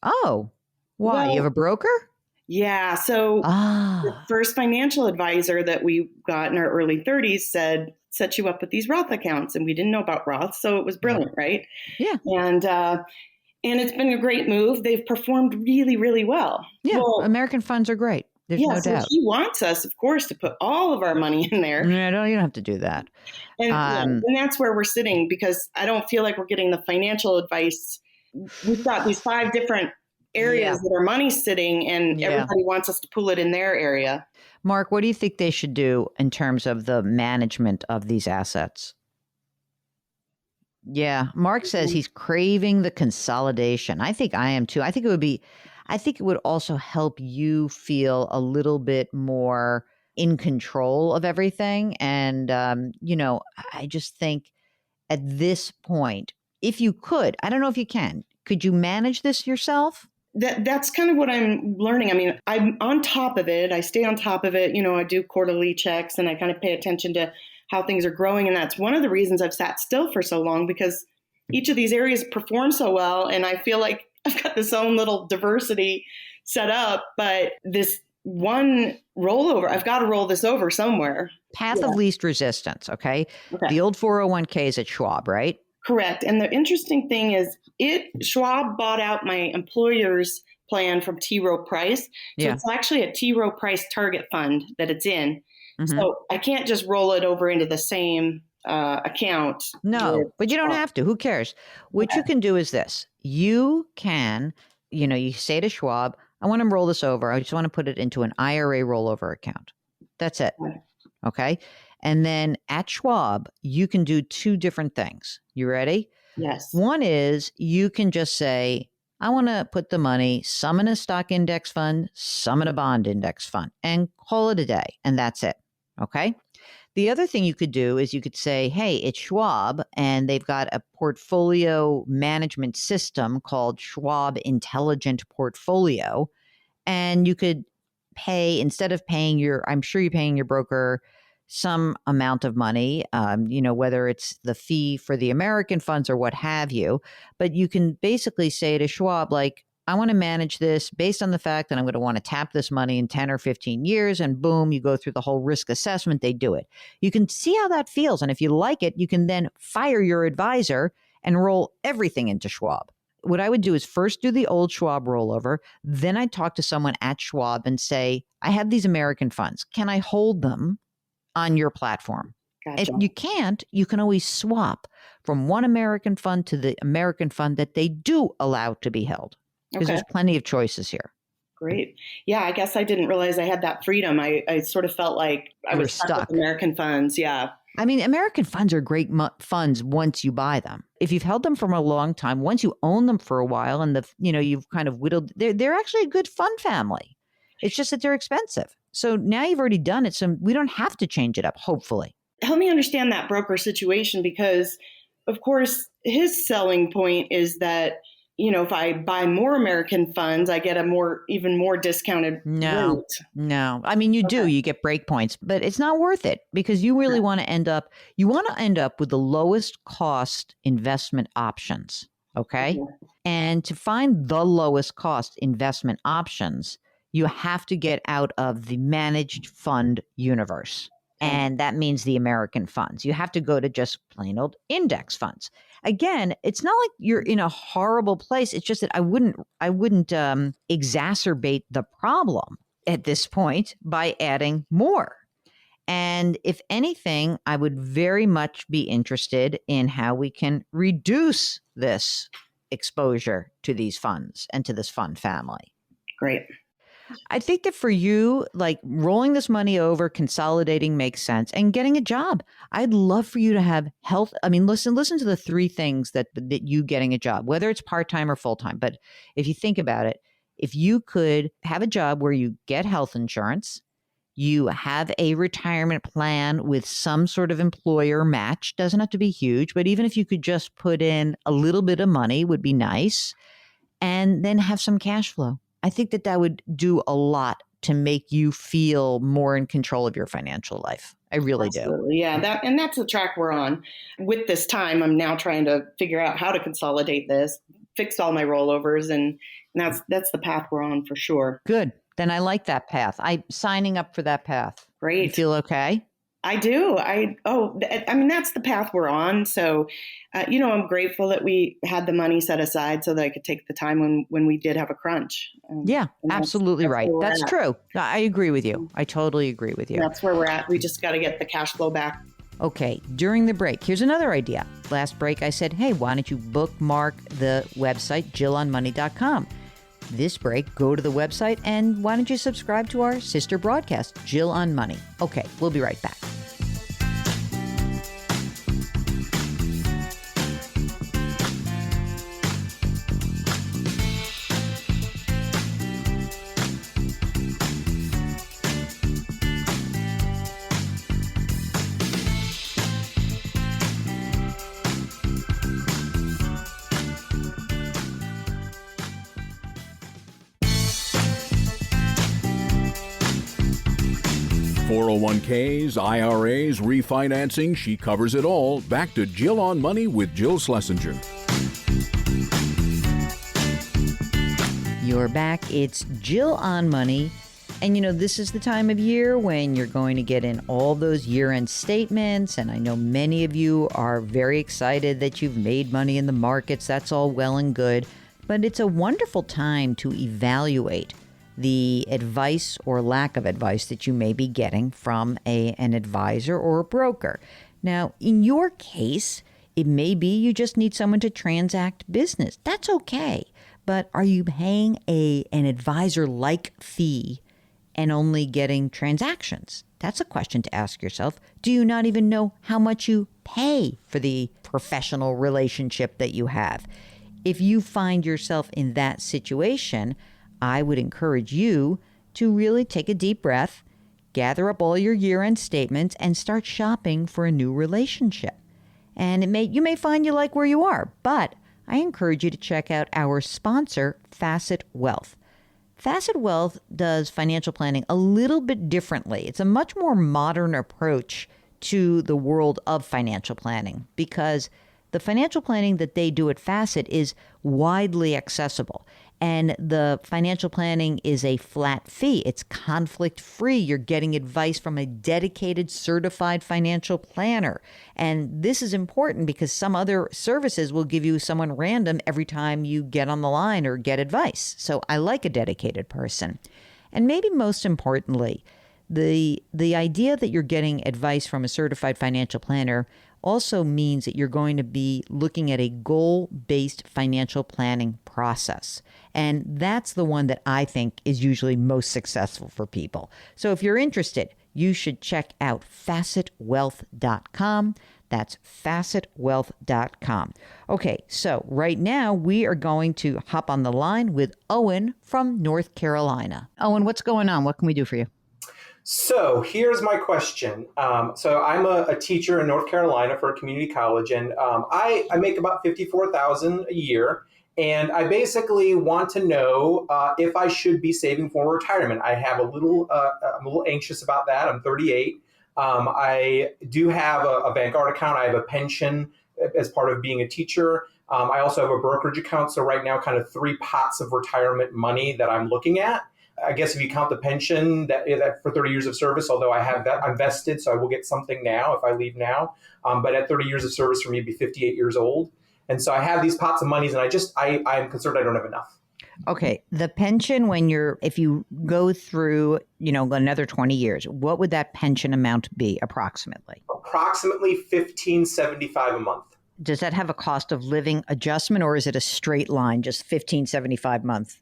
Oh, why? You have Well, a broker? yeah. So the Ah, first financial advisor that we got in our early 30s said, set you up with these Roth accounts. And we didn't know about Roths. So it was brilliant, right? yeah. And it's been a great move. They've performed really, really well. Yeah. Well, American funds are great. There's yeah, no so doubt. he wants us, of course, to put all of our money in there. No, you don't have to do that. And that's where we're sitting because I don't feel like we're getting the financial advice. We've got these 5 different areas that our money's sitting, and everybody wants us to pull it in their area. Mark, what do you think they should do in terms of the management of these assets? Yeah, Mark says he's craving the consolidation. I think I am too. I think it would also help you feel a little bit more in control of everything. And, I just think at this point, if you could, I don't know if you could you manage this yourself? That's kind of what I'm learning. I mean, I'm on top of it. I stay on top of it. I do quarterly checks and I kind of pay attention to how things are growing. And that's one of the reasons I've sat still for so long, because each of these areas perform so well. And I feel like I've got this own little diversity set up, but this one rollover, I've got to roll this over somewhere. Path of least resistance. Okay. Okay. The old 401k is at Schwab, right? Correct. And the interesting thing is Schwab bought out my employer's plan from T. Rowe Price. So it's actually a T. Rowe Price target fund that it's in. Mm-hmm. So I can't just roll it over into the same account. No, but you don't have to. Who cares? What you can do is this. You can, you say to Schwab, I want to roll this over. I just want to put it into an IRA rollover account. That's it. Okay. And then at Schwab, you can do 2 different things. You ready? Yes. One is you can just say, I want to put the money, some in a stock index fund, some in a bond index fund, and call it a day. And that's it. Okay. The other thing you could do is you could say, hey, it's Schwab, and they've got a portfolio management system called Schwab Intelligent Portfolio. And you could pay, instead of paying I'm sure you're paying your broker some amount of money, whether it's the fee for the American funds or what have you. But you can basically say to Schwab, like, I want to manage this based on the fact that I'm going to want to tap this money in 10 or 15 years. And boom, you go through the whole risk assessment. They do it. You can see how that feels. And if you like it, you can then fire your advisor and roll everything into Schwab. What I would do is first do the old Schwab rollover. Then I'd talk to someone at Schwab and say, I have these American funds. Can I hold them on your platform? Gotcha. If you can't, you can always swap from one American fund to the American fund that they do allow to be held. Because there's plenty of choices here. Great. Yeah, I guess I didn't realize I had that freedom. I sort of felt like I was stuck with American funds. Yeah. I mean, American funds are great funds once you buy them. If you've held them for a long time, once you own them for a while and you've kind of whittled, they're actually a good fund family. It's just that they're expensive. So now you've already done it. So we don't have to change it up, hopefully. Help me understand that broker situation, because of course his selling point is that, if I buy more American funds, I get even more discounted rate. No. I mean, you do, you get break points, but it's not worth it because you really want to end up with the lowest cost investment options. Okay. And to find the lowest cost investment options, you have to get out of the managed fund universe. And that means the American funds. You have to go to just plain old index funds. Again, it's not like you're in a horrible place. It's just that I wouldn't exacerbate the problem at this point by adding more. And if anything, I would very much be interested in how we can reduce this exposure to these funds and to this fund family. Great. I think that for you, like rolling this money over, consolidating makes sense, and getting a job. I'd love for you to have health. I mean, listen to the 3 things that you getting a job, whether it's part-time or full-time. But if you think about it, if you could have a job where you get health insurance, you have a retirement plan with some sort of employer match. Doesn't have to be huge, but even if you could just put in a little bit of money would be nice, and then have some cash flow. I think that would do a lot to make you feel more in control of your financial life. I really Absolutely. Yeah, that's the track we're on. With this time, I'm now trying to figure out how to consolidate this, fix all my rollovers, and that's the path we're on for sure. Good. Then I like that path. I'm signing up for that path. Great. You feel okay? I do. That's the path we're on. So, I'm grateful that we had the money set aside so that I could take the time when we did have a crunch. Yeah, absolutely right. That's true. I agree with you. I totally agree with you. That's where we're at. We just got to get the cash flow back. Okay, during the break, here's another idea. Last break, I said, hey, why don't you bookmark the website, JillOnMoney.com. This break, go to the website, and why don't you subscribe to our sister broadcast, Jill on Money. Okay, we'll be right back. .401ks, IRAs, refinancing, she covers it all. Back to Jill on Money with Jill Schlesinger. You're back. It's Jill on Money. And this is the time of year when you're going to get in all those year-end statements. And I know many of you are very excited that you've made money in the markets. That's all well and good. But it's a wonderful time to evaluate the advice or lack of advice that you may be getting from an advisor or a broker. Now, in your case, it may be you just need someone to transact business. That's okay. But are you paying an advisor-like fee and only getting transactions? That's a question to ask yourself. Do you not even know how much you pay for the professional relationship that you have? If you find yourself in that situation, I would encourage you to really take a deep breath, gather up all your year-end statements, and start shopping for a new relationship. And you may find you like where you are, but I encourage you to check out our sponsor, Facet Wealth. Facet Wealth does financial planning a little bit differently. It's a much more modern approach to the world of financial planning because the financial planning that they do at Facet is widely accessible. And the financial planning is a flat fee. It's conflict free. You're getting advice from a dedicated certified financial planner. And this is important because some other services will give you someone random every time you get on the line or get advice. So I like a dedicated person. And maybe most importantly, the idea that you're getting advice from a certified financial planner also means that you're going to be looking at a goal-based financial planning process. And that's the one that I think is usually most successful for people. So if you're interested, you should check out facetwealth.com. That's facetwealth.com. Okay, so right now we are going to hop on the line with Owen from North Carolina. Owen, what's going on? What can we do for you? So here's my question. So I'm a teacher in North Carolina for a community college, and I make about $54,000 a year. And I basically want to know if I should be saving for retirement. I'm a little anxious about that. I'm 38. I do have a Vanguard account. I have a pension as part of being a teacher. I also have a brokerage account. So right now, kind of 3 pots of retirement money that I'm looking at. I guess if you count the pension that for 30 years of service, although I have that, I'm vested, so I will get something now if I leave now. But at 30 years of service for me, I'd be 58 years old. And so I have these pots of monies, and I'm concerned I don't have enough. Okay. The pension, if you go through, another 20 years, what would that pension amount be approximately? Approximately $1,575 a month. Does that have a cost of living adjustment, or is it a straight line, just $1,575 a month?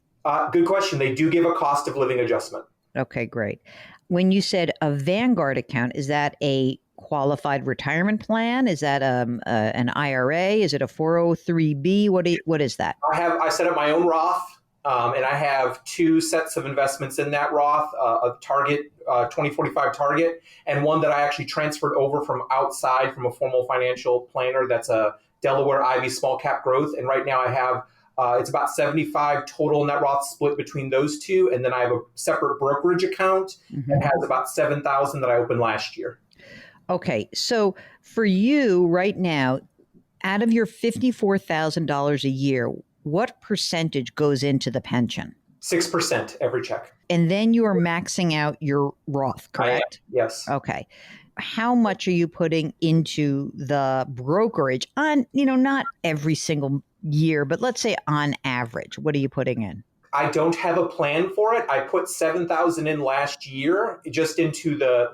Good question. They do give a cost of living adjustment. Okay, great. When you said a Vanguard account, is that a qualified retirement plan? Is that an IRA? Is it a 403B? What is that? I set up my own Roth, And I have two sets of investments in that Roth, a Target 2045 Target, and one that I actually transferred over from outside from a formal financial planner. That's a Delaware Ivy Small Cap Growth. And right now I have it's about 75 total net Roth split between those two. And then I have a separate brokerage account that has about 7,000 that I opened last year. Okay. So for you right now, out of your $54,000 a year, what percentage goes into the pension? 6% every check. And then you are maxing out your Roth, correct? Yes. Okay. How much are you putting into the brokerage on, not every single year, but let's say on average, what are you putting in? I don't have a plan for it. I put 7,000 in last year, just into the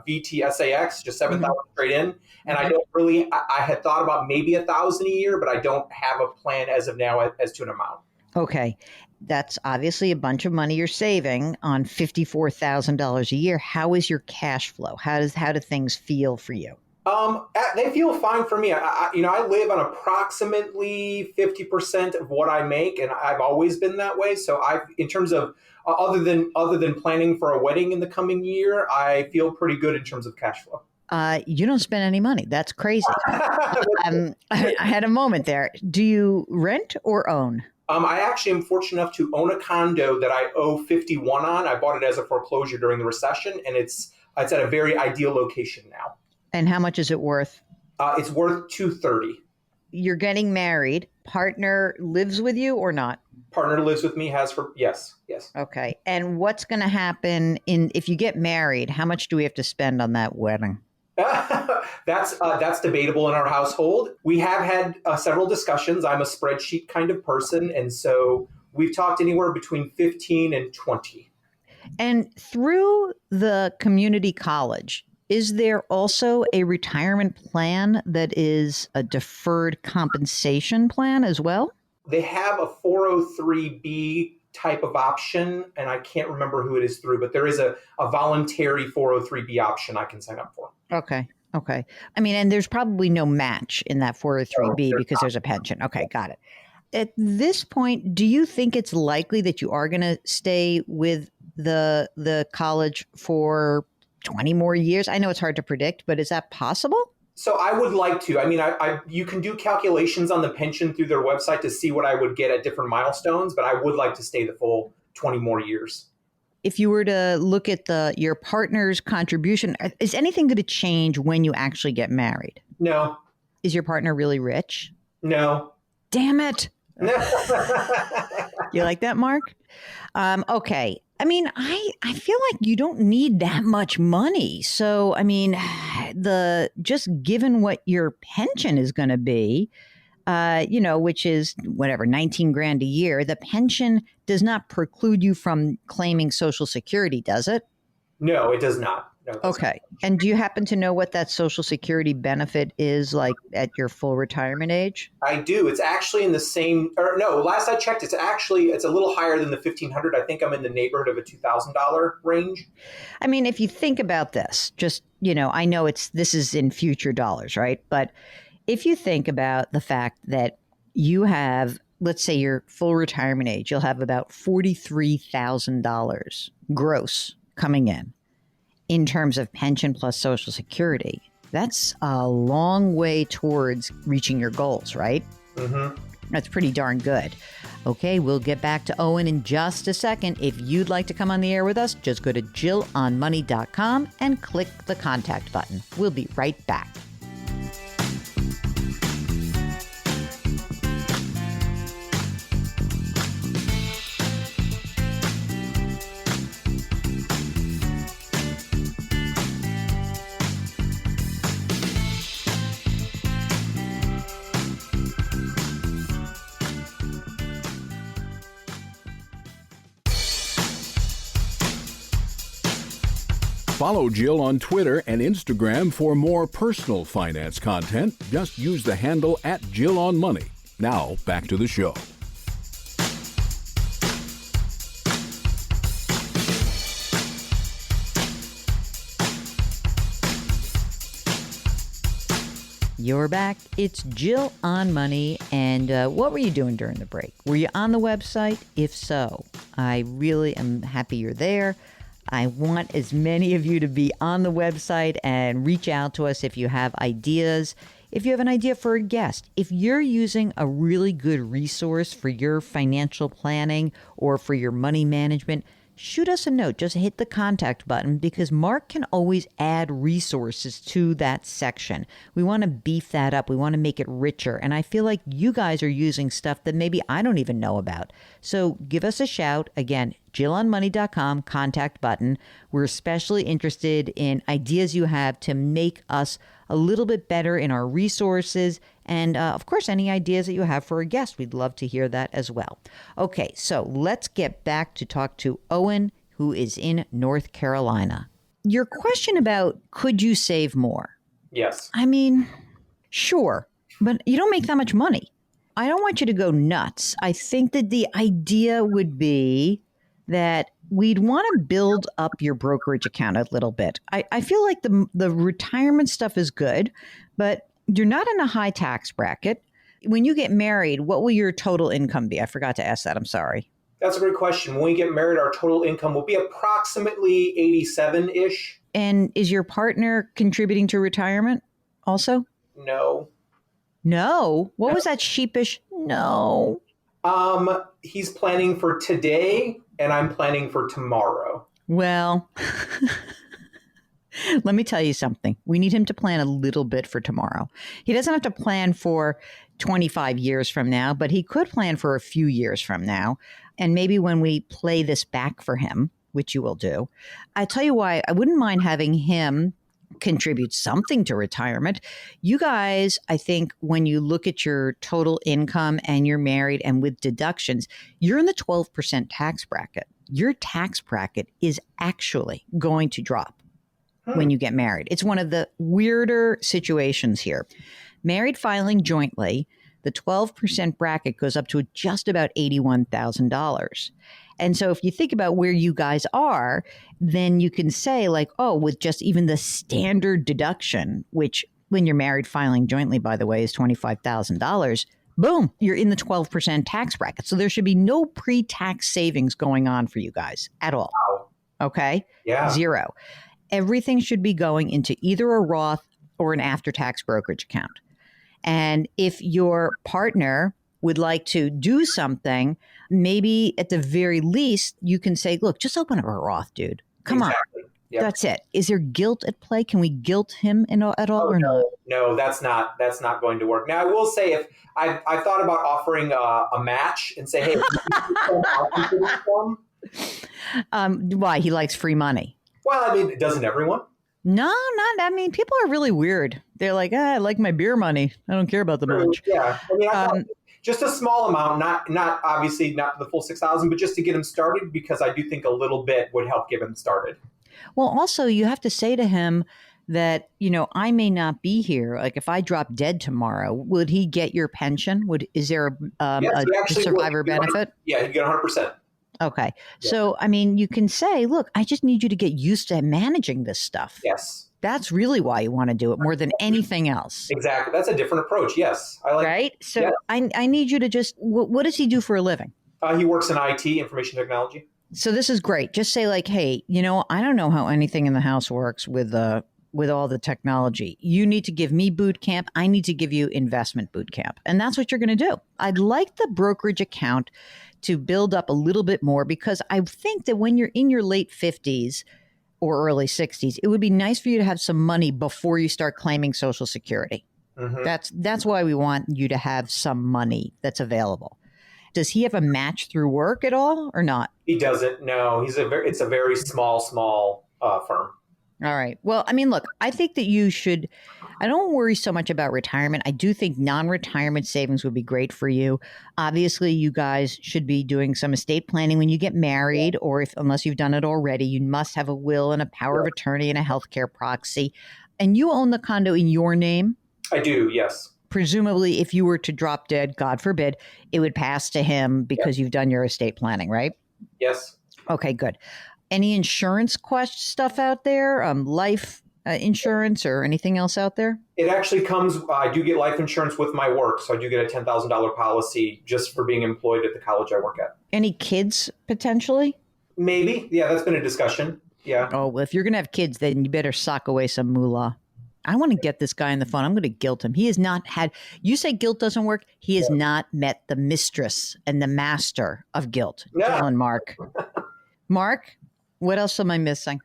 VTSAX, just 7,000 straight in. And I don't really. I had thought about maybe 1,000 a year, but I don't have a plan as of now as to an amount. Okay, that's obviously a bunch of money you're saving on $54,000 a year. How is your cash flow? How do things feel for you? They feel fine for me. I live on approximately 50% of what I make, and I've always been that way. So in terms of other than planning for a wedding in the coming year, I feel pretty good in terms of cash flow. You don't spend any money. That's crazy. I had a moment there. Do you rent or own? I actually am fortunate enough to own a condo that I owe 51 on. I bought it as a foreclosure during the recession, and it's at a very ideal location now. And how much is it worth? It's worth $230. You're getting married. Partner lives with you or not? Partner lives with me. Yes. Okay. And what's going to happen if you get married? How much do we have to spend on that wedding? That's debatable in our household. We have had several discussions. I'm a spreadsheet kind of person, and so we've talked anywhere between 15 and 20. And through the community college, is there also a retirement plan that is a deferred compensation plan as well? They have a 403B type of option, and I can't remember who it is through, but there is a voluntary 403B option I can sign up for. Okay. I mean, and there's probably no match in that 403B because there's a pension. Okay, got it. At this point, do you think it's likely that you are going to stay with the college for 20 more years? I know it's hard to predict, but is that possible? So I would like to. I mean, you can do calculations on the pension through their website to see what I would get at different milestones, but I would like to stay the full 20 more years. If you were to look at your partner's contribution, is anything going to change when you actually get married? No. Is your partner really rich? No. Damn it. You like that, Mark? Okay. I mean, I feel like you don't need that much money. So, I mean, just given what your pension is going to be, which is whatever, 19 grand a year, the pension does not preclude you from claiming Social Security, does it? No, it does not. No, okay. And do you happen to know what that Social Security benefit is like at your full retirement age? I do. It's actually in the same, or no, last I checked, it's a little higher than the $1,500. I think I'm in the neighborhood of a $2,000 range. I mean, if you think about this, just, I know this is in future dollars, right? But if you think about the fact that you have, let's say your full retirement age, you'll have about $43,000 gross coming in terms of pension plus Social Security. That's a long way towards reaching your goals, right? Mm-hmm. That's pretty darn good. Okay, we'll get back to Owen in just a second. If you'd like to come on the air with us, just go to JillOnMoney.com and click the contact button. We'll be right back. Follow Jill on Twitter and Instagram for more personal finance content. Just use the handle @JillOnMoney. Now, back to the show. You're back. It's Jill on Money. And what were you doing during the break? Were you on the website? If so, I really am happy you're there. I want as many of you to be on the website and reach out to us if you have ideas. If you have an idea for a guest, if you're using a really good resource for your financial planning or for your money management, shoot us a note. Just hit the contact button because Mark can always add resources to that section. We want to beef that up. We want to make it richer. And I feel like you guys are using stuff that maybe I don't even know about. So give us a shout. Again, JillOnMoney.com, contact button. We're especially interested in ideas you have to make us a little bit better in our resources. And of course, any ideas that you have for a guest, we'd love to hear that as well. Okay, so let's get back to talk to Owen, who is in North Carolina. Your question about could you save more? Yes. I mean, sure, but you don't make that much money. I don't want you to go nuts. I think that the idea would be that we'd want to build up your brokerage account a little bit. I feel like the retirement stuff is good, but you're not in a high tax bracket. When you get married, what will your total income be? I forgot to ask that. I'm sorry. That's a great question. When we get married, our total income will be approximately 87-ish. And is your partner contributing to retirement also? No. No? What was that sheepish? No. He's planning for today, and I'm planning for tomorrow. Well, let me tell you something. We need him to plan a little bit for tomorrow. He doesn't have to plan for 25 years from now, but he could plan for a few years from now. And maybe when we play this back for him, which you will do, I tell you why I wouldn't mind having him contribute something to retirement. You guys, I think when you look at your total income and you're married and with deductions, you're in the 12% tax bracket. Your tax bracket is actually going to drop when you get married. It's one of the weirder situations here. Married filing jointly, the 12% bracket goes up to just about $81,000. And so if you think about where you guys are, then you can say like, oh, with just even the standard deduction, which when you're married filing jointly, by the way, is $25,000, boom, you're in the 12% tax bracket. So there should be no pre-tax savings going on for you guys at all. Wow. Okay? Yeah. Zero. Everything should be going into either a Roth or an after-tax brokerage account. And if your partner would like to do something, maybe at the very least, you can say, look, just open up a Roth, dude. Come on. Yep. That's it. Is there guilt at play? Can we guilt him at all or not? No, that's not going to work. Now, I will say if I thought about offering a match and say, hey, I'll contribute some. Why? He likes free money. Well, I mean, doesn't everyone? No, not. I mean, people are really weird. They're like, I like my beer money. I don't care about the much. Yeah. I mean, I thought just a small amount, not obviously not the full 6,000, but just to get him started, because I do think a little bit would help get him started. Well, also, you have to say to him that, I may not be here. Like if I drop dead tomorrow, would he get your pension? Is there a survivor benefit? Yeah, he'd get 100%. Okay. Yeah. So, I mean, you can say, look, I just need you to get used to managing this stuff. Yes. That's really why you want to do it more than anything else. Exactly. That's a different approach. Yes. I like right? So yeah. I need you to just, what does he do for a living? He works in IT, information technology. So this is great. Just say like, hey, I don't know how anything in the house works with all the technology. You need to give me boot camp. I need to give you investment boot camp. And that's what you're going to do. I'd like the brokerage account to build up a little bit more because I think that when you're in your late 50s or early 60s, it would be nice for you to have some money before you start claiming Social Security. Mm-hmm. That's why we want you to have some money that's available. Does he have a match through work at all or not? He doesn't. No, it's a very small firm. All right. Well, I mean, look, I think that I don't worry so much about retirement. I do think non-retirement savings would be great for you. Obviously, you guys should be doing some estate planning when you get married, or unless you've done it already, you must have a will and a power of attorney and a healthcare proxy. And you own the condo in your name? I do, yes. Presumably, if you were to drop dead, God forbid, it would pass to him because you've done your estate planning, right? Yes. Okay, good. Any insurance stuff out there? Life insurance or anything else out there? It actually comes, I do get life insurance with my work. So I do get a $10,000 policy just for being employed at the college I work at. Any kids potentially? Maybe. Yeah, that's been a discussion. Yeah. Oh, well, if you're going to have kids, then you better sock away some moolah. I want to get this guy on the phone. I'm going to guilt him. He has not had, you say guilt doesn't work. He has not met the mistress and the master of guilt. Yeah. Jill and Mark. Mark, what else am I missing?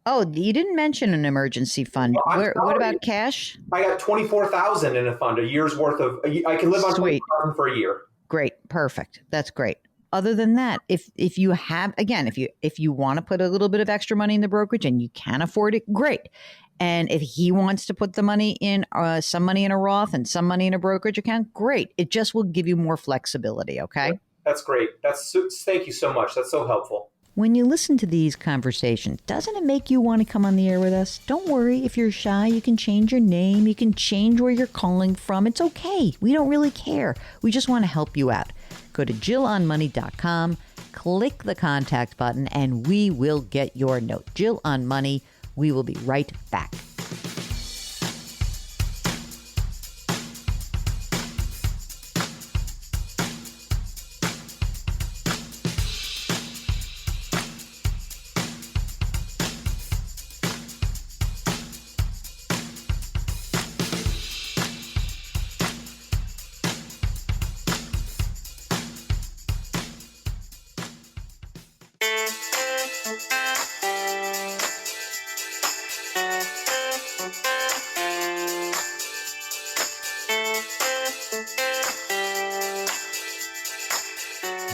Oh, you didn't mention an emergency fund. Well, what about cash? I got $24,000 in a fund, a year's worth of, I can live on $20,000 for a year. Great. Perfect. That's great. Other than that, if you have, again, if you want to put a little bit of extra money in the brokerage and you can afford it, great. And if he wants to put the money in, some money in a Roth and some money in a brokerage account, great. It just will give you more flexibility. Okay. That's great. Thank you so much. That's so helpful. When you listen to these conversations, doesn't it make you want to come on the air with us? Don't worry. If you're shy, you can change your name. You can change where you're calling from. It's okay. We don't really care. We just want to help you out. Go to JillOnMoney.com, click the contact button, and we will get your note. Jill on Money. We will be right back.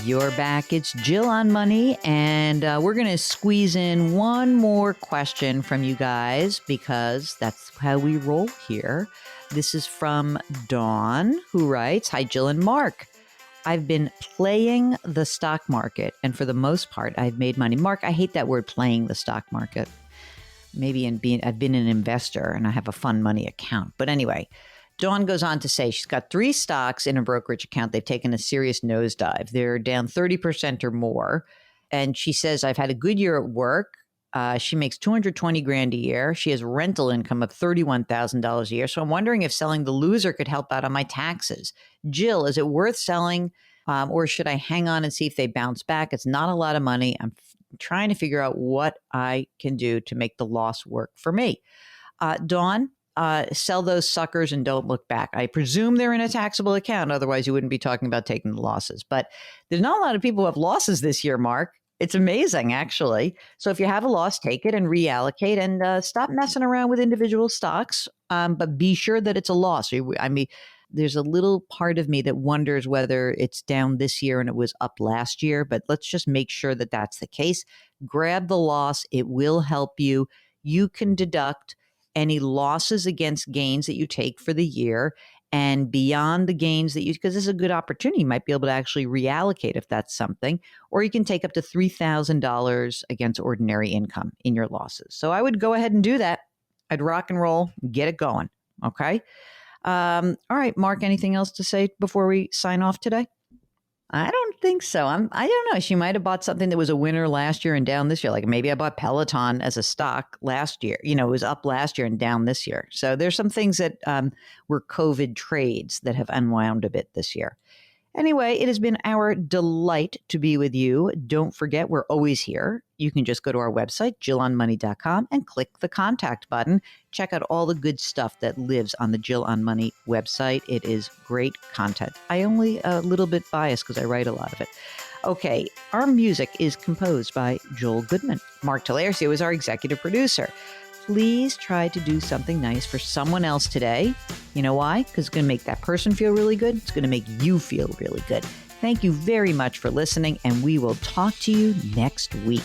You're back. It's Jill on Money, and we're going to squeeze in one more question from you guys because that's how we roll here. This is from Dawn, who writes, "Hi, Jill and Mark. I've been playing the stock market, and for the most part, I've made money." Mark, I hate that word, playing the stock market. I've been an investor, and I have a fund money account. But anyway, Dawn goes on to say she's got 3 stocks in a brokerage account. They've taken a serious nosedive. They're down 30% or more. And she says, "I've had a good year at work." She makes $220,000 a year. She has rental income of $31,000 a year. So I'm wondering if selling the loser could help out on my taxes. Jill, is it worth selling or should I hang on and see if they bounce back? It's not a lot of money. I'm trying to figure out what I can do to make the loss work for me. Dawn, sell those suckers and don't look back. I presume they're in a taxable account. Otherwise, you wouldn't be talking about taking the losses. But there's not a lot of people who have losses this year, Mark. It's amazing, actually. So if you have a loss, take it and reallocate and stop messing around with individual stocks. But be sure that it's a loss. I mean, there's a little part of me that wonders whether it's down this year and it was up last year. But let's just make sure that that's the case. Grab the loss. It will help you. You can deduct any losses against gains that you take for the year, and beyond the gains that because this is a good opportunity, you might be able to actually reallocate if that's something, or you can take up to $3,000 against ordinary income in your losses. So I would go ahead and do that. I'd rock and roll, get it going. Okay. All right, Mark, anything else to say before we sign off today? I don't think so. I don't know. She might have bought something that was a winner last year and down this year. Like maybe I bought Peloton as a stock last year. You know, it was up last year and down this year. So there's some things that were COVID trades that have unwound a bit this year. Anyway, it has been our delight to be with you. Don't forget, we're always here. You can just go to our website, JillOnMoney.com, and click the contact button. Check out all the good stuff that lives on the Jill on Money website. It is great content. I only a little bit biased because I write a lot of it. Okay, our music is composed by Joel Goodman. Mark Talercio is our executive producer. Please try to do something nice for someone else today. You know why? Because it's going to make that person feel really good. It's going to make you feel really good. Thank you very much for listening, and we will talk to you next week.